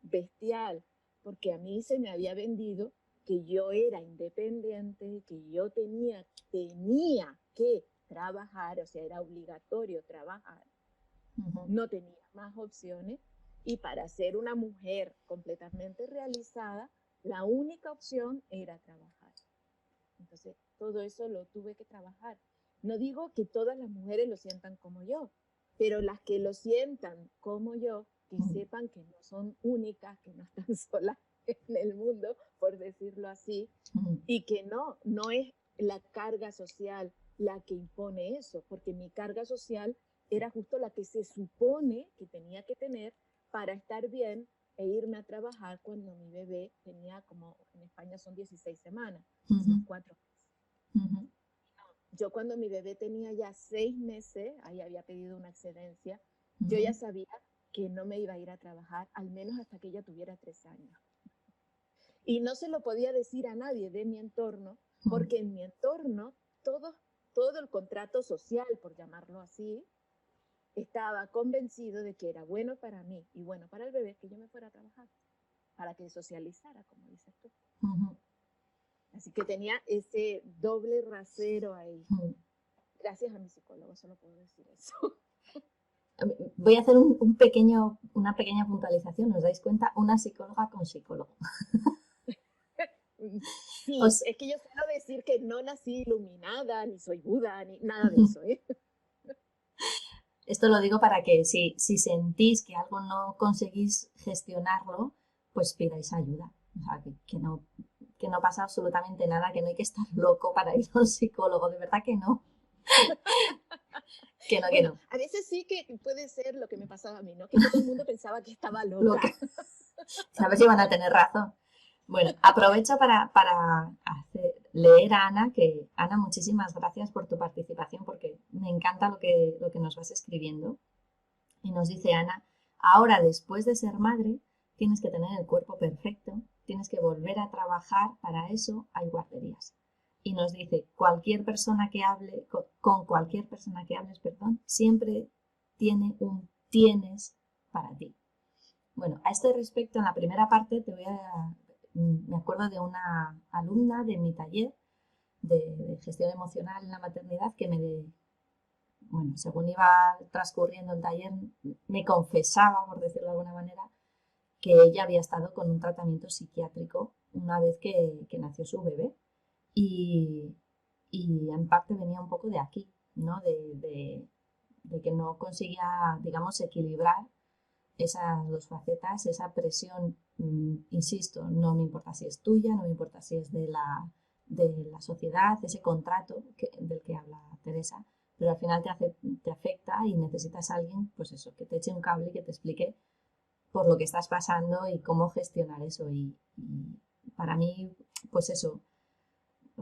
bestial? Porque a mí se me había vendido que yo era independiente, que yo tenía que trabajar, o sea, era obligatorio trabajar, no tenía más opciones, y para ser una mujer completamente realizada, la única opción era trabajar. Entonces, todo eso lo tuve que trabajar. No digo que todas las mujeres lo sientan como yo, pero las que lo sientan como yo, que sepan que no son únicas, que no están solas en el mundo, por decirlo así, y que no es la carga social la que impone eso, porque mi carga social era justo la que se supone que tenía que tener para estar bien e irme a trabajar cuando mi bebé tenía, como en España son 16 semanas, son 4 meses. Yo cuando mi bebé tenía ya 6 meses, ahí había pedido una excedencia, yo ya sabía que no me iba a ir a trabajar, al menos hasta que ella tuviera 3 años. Y no se lo podía decir a nadie de mi entorno, porque en mi entorno todo el contrato social, por llamarlo así, estaba convencido de que era bueno para mí y bueno para el bebé que yo me fuera a trabajar, para que socializara, como dices tú. Así que tenía ese doble rasero ahí. Gracias a mi psicólogo, solo puedo decir eso. Voy a hacer una pequeña puntualización. ¿Os dais cuenta? Una psicóloga con psicólogo. Sí, es que yo suelo decir que no nací iluminada, ni soy Buda, ni nada de eso, ¿eh? Esto lo digo para que si sentís que algo no conseguís gestionarlo, pues pidáis ayuda. O sea, que no pasa absolutamente nada, que no hay que estar loco para ir a un psicólogo, de verdad que no. Que no. A veces sí que puede ser lo que me pasaba a mí, ¿no? Que todo el mundo pensaba que estaba loca. A ver si van a tener razón. Bueno, aprovecho para leer a Ana, que Ana, muchísimas gracias por tu participación porque me encanta lo que nos vas escribiendo. Y nos dice Ana, ahora después de ser madre, tienes que tener el cuerpo perfecto, tienes que volver a trabajar, para eso hay guarderías. Y nos dice, cualquier persona que hable, con cualquier persona que hables, perdón, siempre tiene un tienes para ti. Bueno, a este respecto, en la primera parte me acuerdo de una alumna de mi taller de gestión emocional en la maternidad que bueno, según iba transcurriendo el taller, me confesaba, por decirlo de alguna manera, que ella había estado con un tratamiento psiquiátrico una vez que nació su bebé. Y, y en parte venía un poco de aquí, ¿no? De que no conseguía, digamos, equilibrar esas dos facetas, esa presión, insisto, no me importa si es tuya, no me importa si es de la sociedad, ese contrato del que habla Teresa, pero al final te afecta y necesitas a alguien, pues eso, que te eche un cable y que te explique por lo que estás pasando y cómo gestionar eso. Y para mí, pues eso,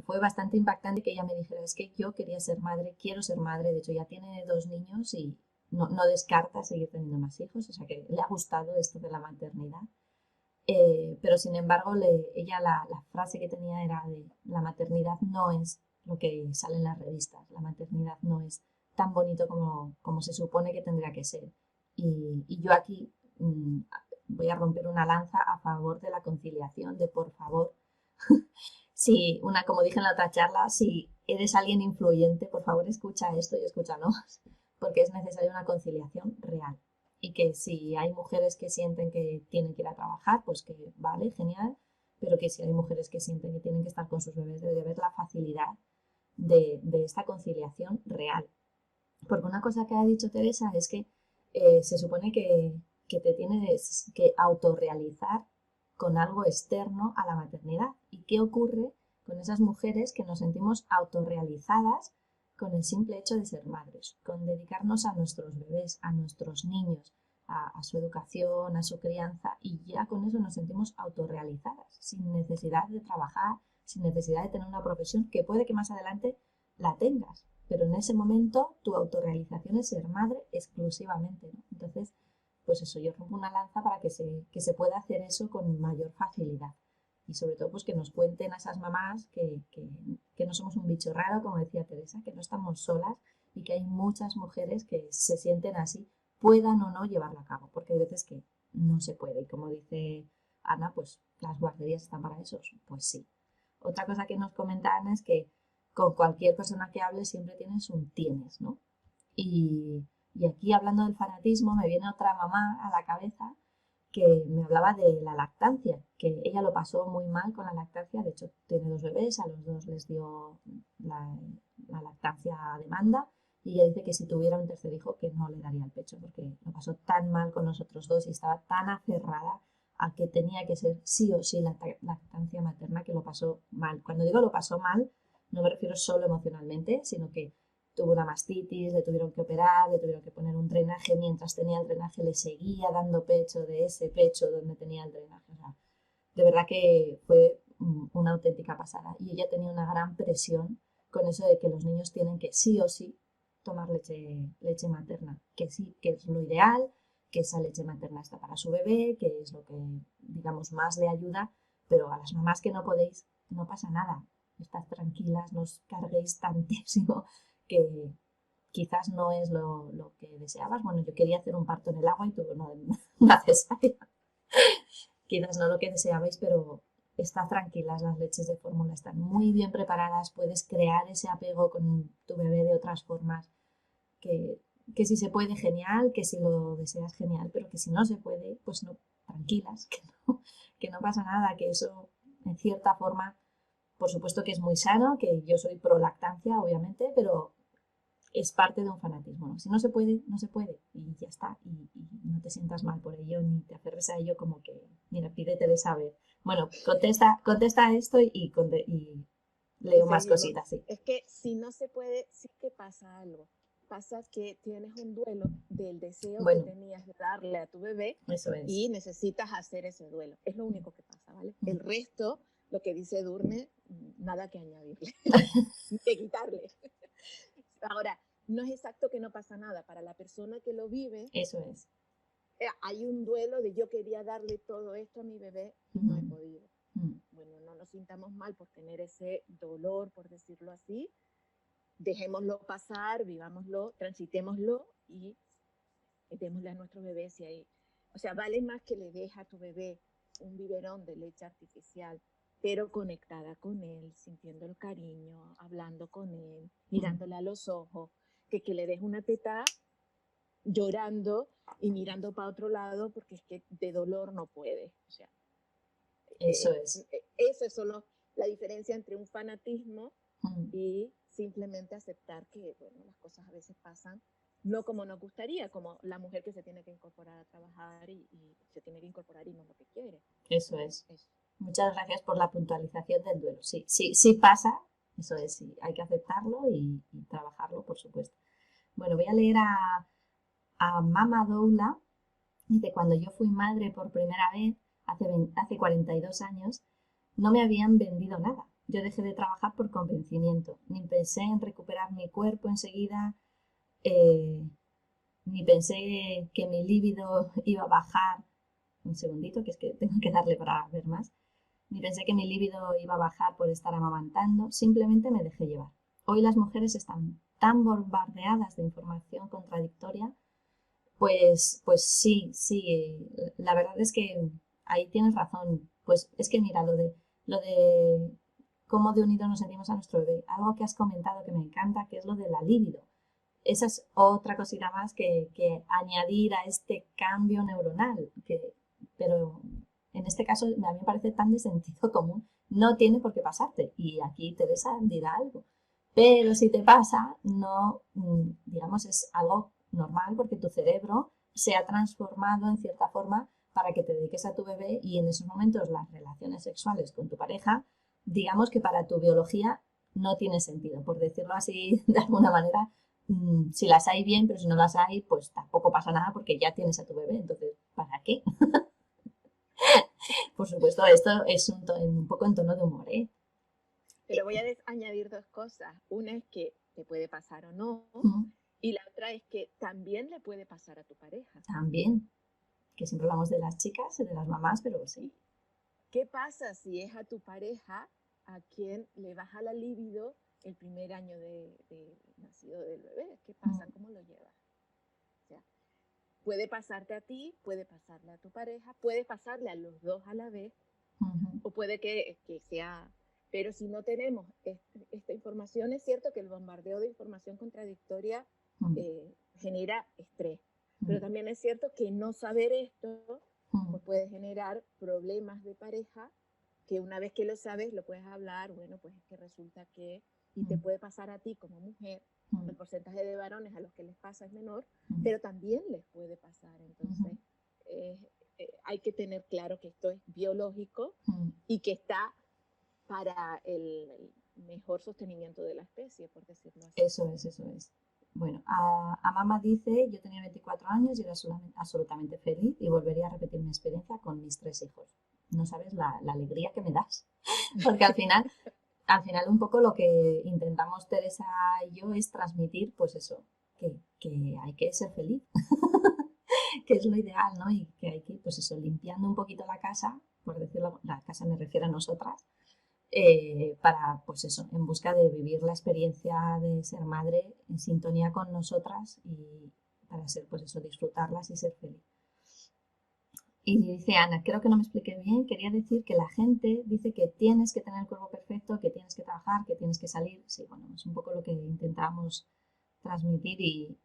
fue bastante impactante que ella me dijera, es que yo quería ser madre, quiero ser madre, de hecho ya tiene 2 niños y no descarta seguir teniendo más hijos, o sea que le ha gustado esto de la maternidad. Pero sin embargo, ella la frase que tenía era de la maternidad no es lo que sale en las revistas, la maternidad no es tan bonito como se supone que tendría que ser. Y yo aquí voy a romper una lanza a favor de la conciliación, de por favor, si como dije en la otra charla, si eres alguien influyente, por favor escucha esto y escúchanos, porque es necesaria una conciliación real. Y que si hay mujeres que sienten que tienen que ir a trabajar, pues que vale, genial, pero que si hay mujeres que sienten que tienen que estar con sus bebés, debe de haber la facilidad de esta conciliación real. Porque una cosa que ha dicho Teresa es que se supone que te tienes que autorrealizar con algo externo a la maternidad. ¿Y qué ocurre con esas mujeres que nos sentimos autorrealizadas con el simple hecho de ser madres, con dedicarnos a nuestros bebés, a nuestros niños, a su educación, a su crianza, y ya con eso nos sentimos autorrealizadas, sin necesidad de trabajar, sin necesidad de tener una profesión que puede que más adelante la tengas, pero en ese momento tu autorrealización es ser madre exclusivamente, ¿no? Entonces, pues eso, yo rompo una lanza para que se pueda hacer eso con mayor facilidad. Y sobre todo, pues que nos cuenten a esas mamás que no somos un bicho raro, como decía Teresa, que no estamos solas y que hay muchas mujeres que se sienten así, puedan o no llevarlo a cabo, porque hay veces que no se puede. Y como dice Ana, pues las guarderías están para eso, pues sí. Otra cosa que nos comentaban es que con cualquier persona que hables siempre tienes un tienes, ¿no? Y aquí hablando del fanatismo me viene otra mamá a la cabeza que me hablaba de la lactancia, que ella lo pasó muy mal con la lactancia, de hecho tiene 2 bebés, a los 2 les dio la lactancia a demanda y ella dice que si tuviera un tercer hijo que no le daría el pecho porque lo pasó tan mal con los otros 2 y estaba tan aferrada a que tenía que ser sí o sí la lactancia materna que lo pasó mal. Cuando digo lo pasó mal, no me refiero solo emocionalmente, sino que tuvo una mastitis, le tuvieron que operar, le tuvieron que poner un drenaje, mientras tenía el drenaje le seguía dando pecho de ese pecho donde tenía el drenaje. O sea, de verdad que fue una auténtica pasada. Y ella tenía una gran presión con eso de que los niños tienen que sí o sí tomar leche materna, que sí, que es lo ideal, que esa leche materna está para su bebé, que es lo que, digamos, más le ayuda, pero a las mamás que no podéis, no pasa nada. Estad tranquilas, no os carguéis tantísimo que quizás no es lo que deseabas. Bueno, yo quería hacer un parto en el agua y tuve una cesárea. Quizás no lo que deseabais, pero está tranquilas, las leches de fórmula están muy bien preparadas, puedes crear ese apego con tu bebé de otras formas, que, que si se puede, genial, que si lo deseas, genial, pero que si no se puede, pues no, tranquilas, que no pasa nada, que eso, en cierta forma, por supuesto que es muy sano, que yo soy pro lactancia, obviamente, pero es parte de un fanatismo, ¿no? Si no se puede, no se puede y ya está. Y no te sientas mal por ello ni te aferres a ello como que, mira, pídete de saber. Bueno, contesta esto y Y leo más seguimos. cositas, sí. Es que si no se puede, sí que pasa algo. Pasa que tienes un duelo del deseo que Bueno, tenías de darle a tu bebé eso es. y necesitas hacer ese duelo. Es lo único que pasa, ¿vale? El resto, lo que dice Durne, nada que añadirle, ni que quitarle. Ahora, no es exacto que no pasa nada. Para la persona que lo vive, Eso es. hay un duelo de yo quería darle todo esto a mi bebé y no he podido. Bueno, no nos sintamos mal por tener ese dolor, por decirlo así. Dejémoslo pasar, vivámoslo, transitémoslo y démosle a nuestro bebé si hay. O sea, vale más que le dejes a tu bebé un biberón de leche artificial, pero conectada con él, sintiendo el cariño, hablando con él, mirándole a los ojos, que le des una teta llorando y mirando para otro lado porque es que de dolor no puede. O sea, Eso es. eso es solo la diferencia entre un fanatismo y simplemente aceptar que, bueno, las cosas a veces pasan no como nos gustaría, como la mujer que se tiene que incorporar a trabajar y se tiene que incorporar y no es lo que quiere. Eso es. Muchas gracias por la puntualización del duelo. Sí, sí, sí pasa, eso es, sí, hay que aceptarlo y trabajarlo, por supuesto. Bueno, voy a leer a Mama Doula. Dice, cuando yo fui madre por primera vez, hace 42 años, no me habían vendido nada. Yo dejé de trabajar por convencimiento. Ni pensé en recuperar mi cuerpo enseguida, eh, ni pensé que mi líbido iba a bajar. Un segundito, que es que tengo que darle para ver más. Ni pensé que mi líbido iba a bajar por estar amamantando. Simplemente me dejé llevar. Hoy las mujeres están tan bombardeadas de información contradictoria Pues sí, sí, la verdad es que ahí tienes razón. Pues es que mira, lo de cómo de unidos nos sentimos a nuestro bebé, algo que has comentado que me encanta, que es lo de la libido. Esa es otra cosita más que añadir a este cambio neuronal, pero en este caso a mí me parece tan de sentido común, no tiene por qué pasarte. Y aquí Teresa dirá algo. Pero si te pasa, no, digamos, es algo normal porque tu cerebro se ha transformado en cierta forma para que te dediques a tu bebé y en esos momentos las relaciones sexuales con tu pareja, digamos que para tu biología no tiene sentido, por decirlo así de alguna manera. Si las hay bien, pero si no las hay, pues tampoco pasa nada porque ya tienes a tu bebé, entonces, ¿para qué? Por supuesto, esto es un poco en tono de humor, ¿eh? Pero voy a añadir dos cosas. Una es que te puede pasar o no, Mm, y la otra es que también le puede pasar a tu pareja. También, que siempre hablamos de las chicas y de las mamás, pero sí. ¿Qué pasa si es a tu pareja a quien le baja la libido el primer año de nacido del bebé? ¿Qué pasa? Mm, ¿Cómo lo llevas? O sea, puede pasarte a ti, puede pasarle a tu pareja, puede pasarle a los dos a la vez, ujú, o puede que sea... Pero si no tenemos esta información, es cierto que el bombardeo de información contradictoria mm, genera estrés. mm, Pero también es cierto que no saber esto mm, pues puede generar problemas de pareja que una vez que lo sabes lo puedes hablar, bueno, pues es que resulta que, y te mm, puede pasar a ti como mujer, mm, el porcentaje de varones a los que les pasa es menor, mm, pero también les puede pasar. ujú, Entonces, eh, hay que tener claro que esto es biológico mm. y que está para el mejor sostenimiento de la especie, por decirlo así. Eso es, eso es. Bueno, a Mama dice, yo tenía 24 años y era absolutamente feliz y volvería a repetir mi experiencia con mis 3 hijos. No sabes la alegría que me das, porque al final un poco lo que intentamos Teresa y yo es transmitir, pues eso, que hay que ser feliz, que es lo ideal, ¿no? Y que hay que, pues eso, limpiando un poquito la casa, por decirlo, la casa me refiero a nosotras, para, pues eso, en busca de vivir la experiencia de ser madre en sintonía con nosotras y para ser, pues eso, disfrutarlas y ser feliz. Y dice Ana, creo que no me expliqué bien, quería decir que la gente dice que tienes que tener el cuerpo perfecto, que tienes que trabajar, que tienes que salir. Sí, bueno, es un poco lo que intentamos transmitir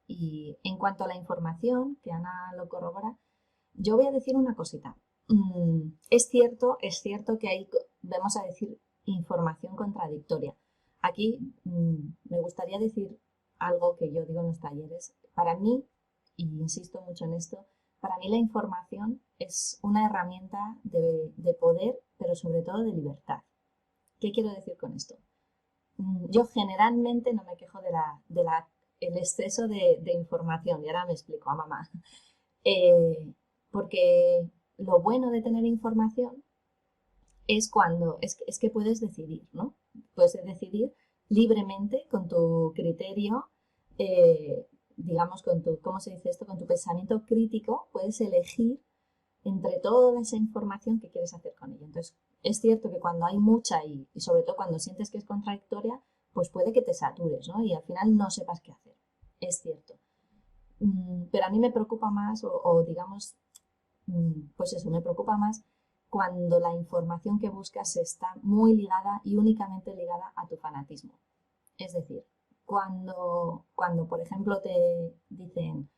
y en cuanto a la información, que Ana lo corrobora, yo voy a decir una cosita. Es cierto que ahí vamos a decir información contradictoria. Aquí me gustaría decir algo que yo digo en los talleres. Para mí, y insisto mucho en esto, para mí la información es una herramienta de poder, pero sobre todo de libertad. ¿Qué quiero decir con esto? Yo generalmente no me quejo el exceso de información, y ahora me explico a mamá. Eh, Porque lo bueno de tener información es que puedes decidir, ¿no? Puedes decidir libremente con tu criterio, digamos, ¿cómo se dice esto? Con tu pensamiento crítico, puedes elegir entre toda esa información que quieres hacer con ella. Entonces, es cierto que cuando hay mucha y sobre todo cuando sientes que es contradictoria, pues puede que te satures, ¿no? Y al final no sepas qué hacer. Es cierto. Pero a mí me preocupa más, o digamos, pues eso, me preocupa más cuando la información que buscas está muy ligada y únicamente ligada a tu fanatismo. Es decir, cuando por ejemplo, te dicen,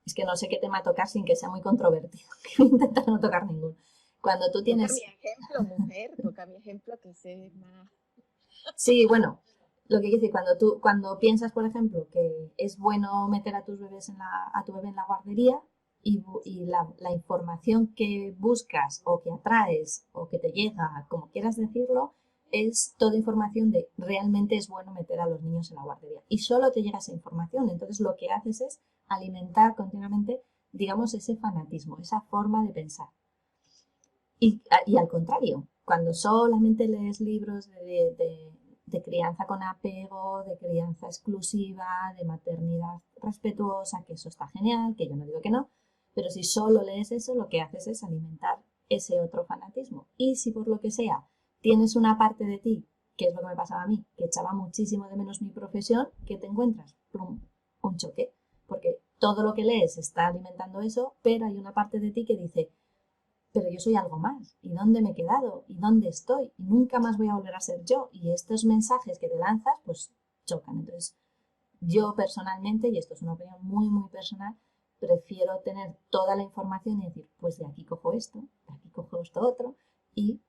es que no sé qué tema tocar sin que sea muy controvertido, que voy a intentar no tocar ninguno. Cuando tú Toca mi tienes, ejemplo, mujer, toca mi ejemplo que sé más. sí, bueno, lo que quiero decir, cuando piensas, por ejemplo, que es bueno meter a a tu bebé en la guardería y la información que buscas o que atraes o que te llega, como quieras decirlo, es toda información de realmente es bueno meter a los niños en la guardería. Y solo te llega esa información. Entonces lo que haces es alimentar continuamente, digamos, ese fanatismo, esa forma de pensar. Y al contrario, cuando solamente lees libros de crianza con apego, de crianza exclusiva, de maternidad respetuosa, que eso está genial, que yo no digo que no, pero si solo lees eso, lo que haces es alimentar ese otro fanatismo. Y si por lo que sea tienes una parte de ti, que es lo que me pasaba a mí, que echaba muchísimo de menos mi profesión, ¿qué te encuentras? Plum, un choque. Porque todo lo que lees está alimentando eso, pero hay una parte de ti que dice, pero yo soy algo más, ¿y dónde me he quedado? ¿Y dónde estoy? Y nunca más voy a volver a ser yo. Y estos mensajes que te lanzas, pues chocan. Entonces, yo personalmente, y esto es una opinión muy, muy personal, prefiero tener toda la información y decir, pues de aquí cojo esto, de aquí cojo esto otro, y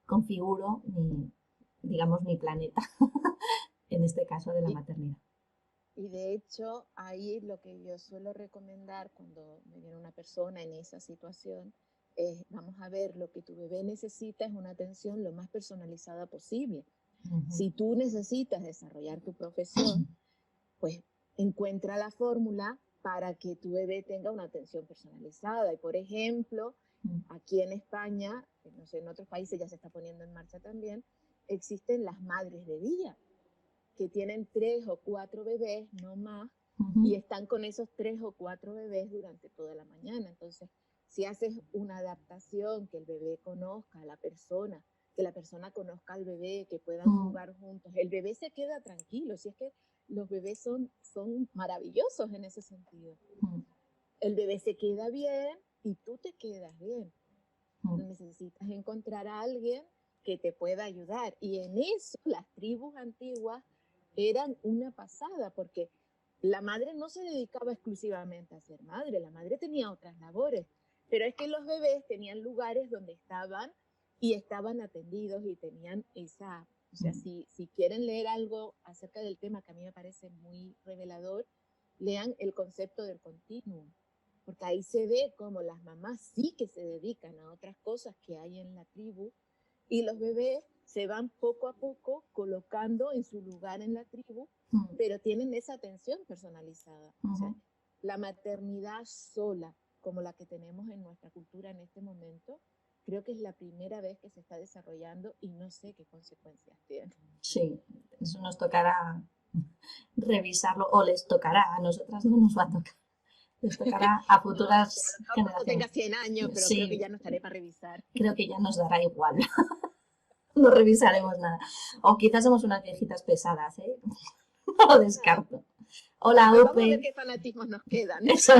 configuro mi, digamos, mi planeta, en este caso de la Y, maternidad. y de hecho, ahí lo que yo suelo recomendar cuando me viene una persona en esa situación es, vamos a ver, lo que tu bebé necesita es una atención lo más personalizada posible. Uh -huh. Si tú necesitas desarrollar tu profesión, pues encuentra la fórmula para que tu bebé tenga una atención personalizada. Y por ejemplo, aquí en España, no sé, en otros países ya se está poniendo en marcha también, existen las madres de día, que tienen 3 o 4 bebés, no más, y están con esos 3 o 4 bebés durante toda la mañana. Entonces, si haces una adaptación, que el bebé conozca a la persona, que la persona conozca al bebé, que puedan jugar juntos, el bebé se queda tranquilo. Si es que los bebés son maravillosos en ese sentido. El bebé se queda bien y tú te quedas bien. Pero necesitas encontrar a alguien que te pueda ayudar. Y en eso las tribus antiguas eran una pasada, porque la madre no se dedicaba exclusivamente a ser madre, la madre tenía otras labores, pero es que los bebés tenían lugares donde estaban y estaban atendidos y tenían esa, o sea, si quieren leer algo acerca del tema que a mí me parece muy revelador, lean el concepto del continuum, porque ahí se ve cómo las mamás sí que se dedican a otras cosas que hay en la tribu y los bebés se van poco a poco colocando en su lugar en la tribu, pero tienen esa atención personalizada. O sea, la maternidad sola, como la que tenemos en nuestra cultura en este momento, creo que es la primera vez que se está desarrollando y no sé qué consecuencias tiene. Sí, eso nos tocará revisarlo, o les tocará, a nosotras no nos va a tocar, les tocará a futuras No, a lo mejor cuando tenga generaciones. 100 años, pero creo que Sí, ya no estaré para revisar. creo que ya nos dará igual, no revisaremos nada. O quizás somos unas viejitas pesadas, ¿eh? No lo descarto. Hola, Pues vamos a ver Upe. qué fanatismos nos quedan. Eso.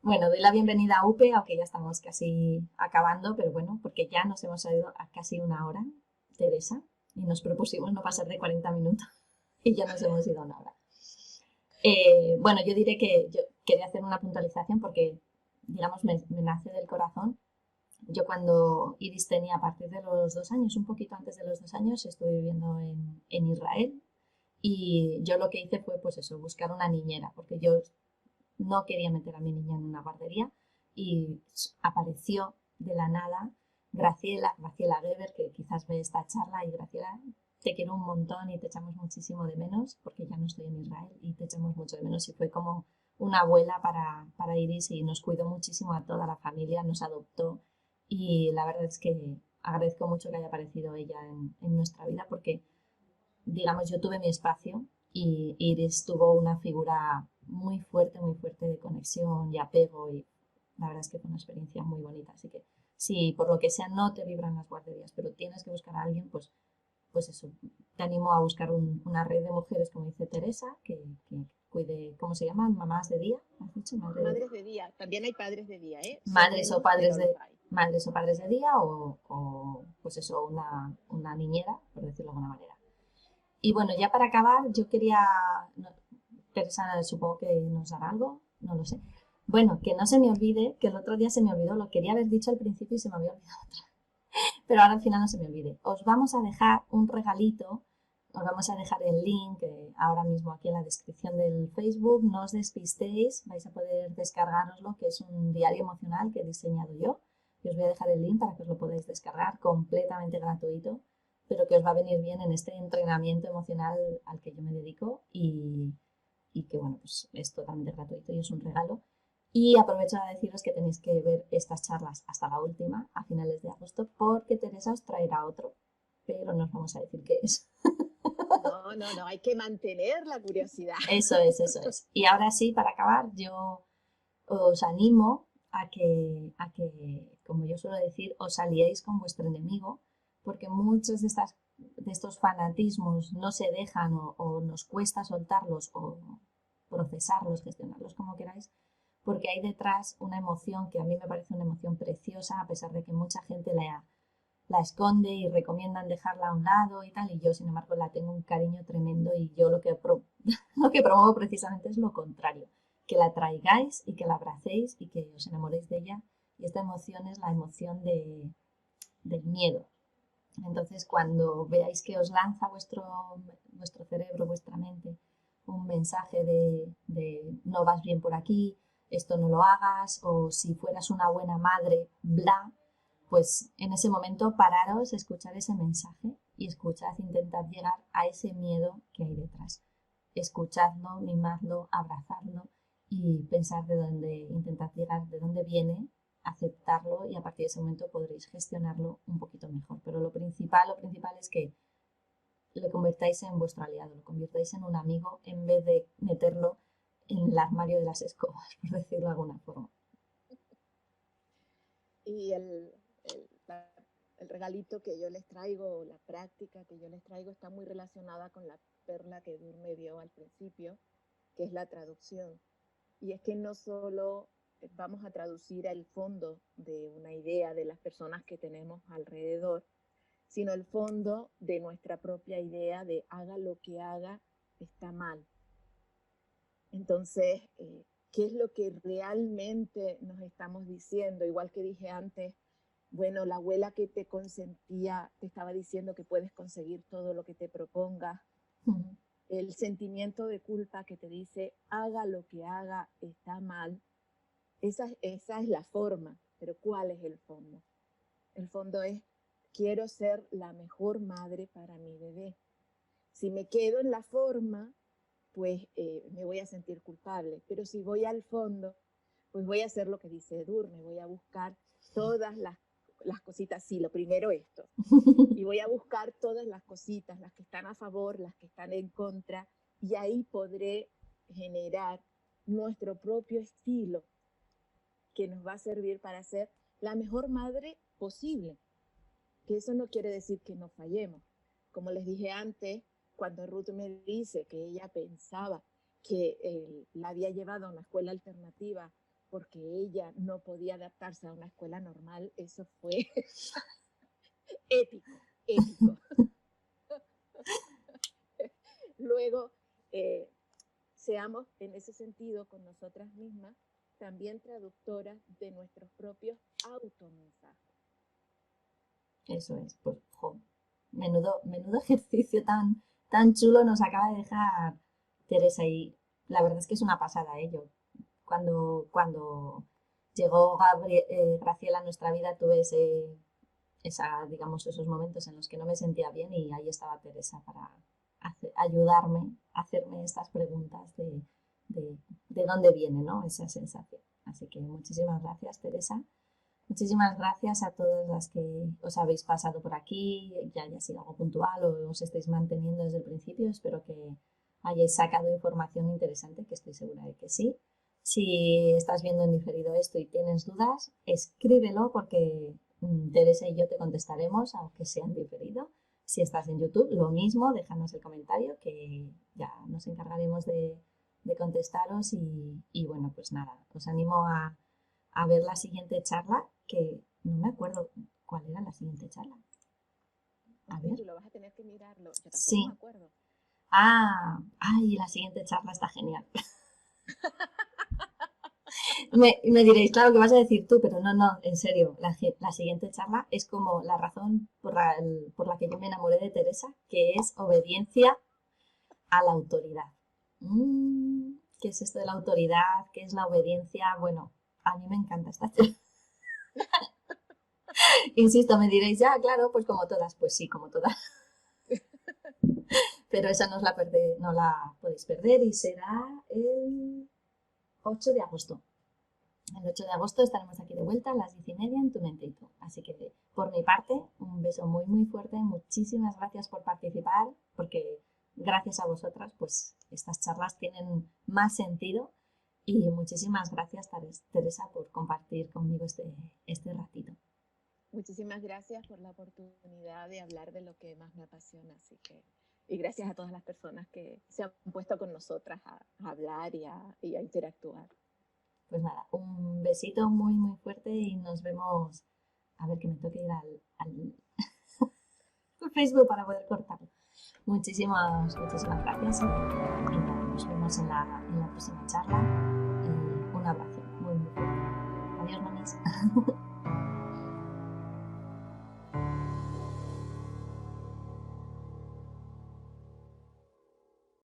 Bueno, doy la bienvenida a Upe, aunque ya estamos casi acabando, pero bueno, porque ya nos hemos ido a casi una hora, Teresa, y nos propusimos no pasar de 40 minutos y ya nos hemos ido a una hora. Bueno, yo diré que yo quería hacer una puntualización porque, digamos, me nace del corazón. Yo cuando Iris tenía a partir de los 2 años, un poquito antes de los 2 años, estuve viviendo en Israel y yo lo que hice fue, pues eso, buscar una niñera, porque yo no quería meter a mi niña en una guardería y apareció de la nada Graciela Geber, que quizás ve esta charla, y Graciela, te quiero un montón y te echamos muchísimo de menos, porque ya no estoy en Israel y te echamos mucho de menos, y fue como una abuela para Iris y nos cuidó muchísimo a toda la familia, nos adoptó y la verdad es que agradezco mucho que haya aparecido ella en nuestra vida porque, digamos, yo tuve mi espacio y Iris tuvo una figura muy fuerte de conexión y apego y la verdad es que fue una experiencia muy bonita. Así que si por lo que sea no te vibran las guarderías, pero tienes que buscar a alguien, pues eso, te animo a buscar una red de mujeres, como dice Teresa, que cuide, ¿cómo se llaman? Mamás de día, ¿has dicho? Madres de día, también hay padres de día, ¿eh? Son Madres o menos, padres pero de los hay. madres o padres de día o pues eso, una niñera, por decirlo de alguna manera. Y bueno, ya para acabar, yo quería, no, Teresa supongo que nos dará algo, no lo sé. Bueno, que no se me olvide, que el otro día se me olvidó, lo quería haber dicho al principio y se me había olvidado otra vez. Pero ahora al final no se me olvide. Os vamos a dejar un regalito, os vamos a dejar el link ahora mismo aquí en la descripción del Facebook. No os despistéis, vais a poder descargaroslo, que es un diario emocional que he diseñado yo. Y os voy a dejar el link para que os lo podáis descargar completamente gratuito, pero que os va a venir bien en este entrenamiento emocional al que yo me dedico y que bueno, pues es totalmente gratuito y es un regalo. Y aprovecho a deciros que tenéis que ver estas charlas hasta la última, a finales de agosto, porque Teresa os traerá otro, pero no os vamos a decir qué es. No, hay que mantener la curiosidad. Eso es, eso es. Y ahora sí, para acabar, yo os animo a que, como yo suelo decir, os aliéis con vuestro enemigo, porque muchos de estos fanatismos no se dejan o nos cuesta soltarlos procesarlos, gestionarlos como queráis, porque hay detrás una emoción que a mí me parece una emoción preciosa, a pesar de que mucha gente la esconde y recomiendan dejarla a un lado y tal, y yo sin embargo la tengo un cariño tremendo y yo lo que, lo que promuevo precisamente es lo contrario, que la traigáis y que la abracéis y que os enamoréis de ella, y esta emoción es la emoción del miedo. Entonces, cuando veáis que os lanza vuestro cerebro, vuestra mente, un mensaje de no vas bien por aquí, esto no lo hagas, o si fueras una buena madre, bla, pues en ese momento pararos, escuchar ese mensaje y escuchad, intentad llegar a ese miedo que hay detrás. Escuchadlo, mimadlo, abrazadlo y pensar de dónde, intentad llegar, de dónde viene, aceptarlo y a partir de ese momento podréis gestionarlo un poquito mejor. Pero lo principal es que lo convirtáis en vuestro aliado, lo convirtáis en un amigo en vez de meterlo en el armario de las escobas, por decirlo de alguna forma. Y el regalito que yo les traigo, la práctica que yo les traigo, está muy relacionada con la perla que Dur me dio al principio, que es la traducción. Y es que no solo vamos a traducir el fondo de una idea de las personas que tenemos alrededor, sino el fondo de nuestra propia idea de haga lo que haga, está mal. Entonces, ¿qué es lo que realmente nos estamos diciendo? Igual que dije antes, bueno, la abuela que te consentía te estaba diciendo que puedes conseguir todo lo que te propongas. El sentimiento de culpa que te dice, haga lo que haga, está mal. Esa es la forma, pero ¿cuál es el fondo? El fondo es, quiero ser la mejor madre para mi bebé. Si me quedo en la forma, pues me voy a sentir culpable. Pero si voy al fondo, pues voy a hacer lo que dice Dur, me voy a buscar todas las cositas, sí, lo primero esto. Y voy a buscar todas las cositas, las que están a favor, las que están en contra, y ahí podré generar nuestro propio estilo que nos va a servir para ser la mejor madre posible. Que eso no quiere decir que no fallemos. Como les dije antes, cuando Ruth me dice que ella pensaba que la había llevado a una escuela alternativa porque ella no podía adaptarse a una escuela normal, eso fue épico, épico. Luego, seamos en ese sentido con nosotras mismas también traductoras de nuestros propios automensajes. Eso es, pues, jo, menudo ejercicio tan chulo nos acaba de dejar Teresa, y la verdad es que es una pasada ello. Cuando llegó Graciela a nuestra vida tuve digamos, esos momentos en los que no me sentía bien y ahí estaba Teresa para ayudarme a hacerme estas preguntas de dónde viene, ¿no? Esa sensación. Así que muchísimas gracias, Teresa. Muchísimas gracias a todas las que os habéis pasado por aquí, ya haya sido algo puntual o os estáis manteniendo desde el principio. Espero que hayáis sacado información interesante, que estoy segura de que sí. Si estás viendo en diferido esto y tienes dudas, escríbelo porque Teresa y yo te contestaremos, aunque sea en diferido. Si estás en YouTube, lo mismo, déjanos el comentario que ya nos encargaremos de contestaros y bueno, pues nada, os animo a ver la siguiente charla, que no me acuerdo cuál era la siguiente charla. A ver. Tú lo vas a tener que mirarlo, yo tampoco Sí. me acuerdo. Ay, la siguiente charla está genial. Me diréis, claro, que vas a decir tú, pero no, en serio, la siguiente charla es como la razón por la que yo me enamoré de Teresa, que es obediencia a la autoridad. ¿Qué es esto de la autoridad? ¿Qué es la obediencia? Bueno, a mí me encanta esta charla. Insisto, me diréis, ya, claro, pues como todas. Pues sí, como todas. Pero esa no la podéis perder y será el 8 de agosto. El 8 de agosto estaremos aquí de vuelta a las 10:30 en Tu Mente y Tú. Así que por mi parte, un beso muy muy fuerte. Muchísimas gracias por participar, porque gracias a vosotras, pues estas charlas tienen más sentido. Y muchísimas gracias, Teresa, por compartir conmigo este ratito. Muchísimas gracias por la oportunidad de hablar de lo que más me apasiona, así que Y gracias a todas las personas que se han puesto con nosotras a hablar y a interactuar. Pues nada, un besito muy, muy fuerte y nos vemos. A ver, que me toque ir al Facebook para poder cortarlo. Muchísimas, muchísimas gracias y nada, nos vemos en la próxima charla y un abrazo muy, muy fuerte. Adiós, mamis.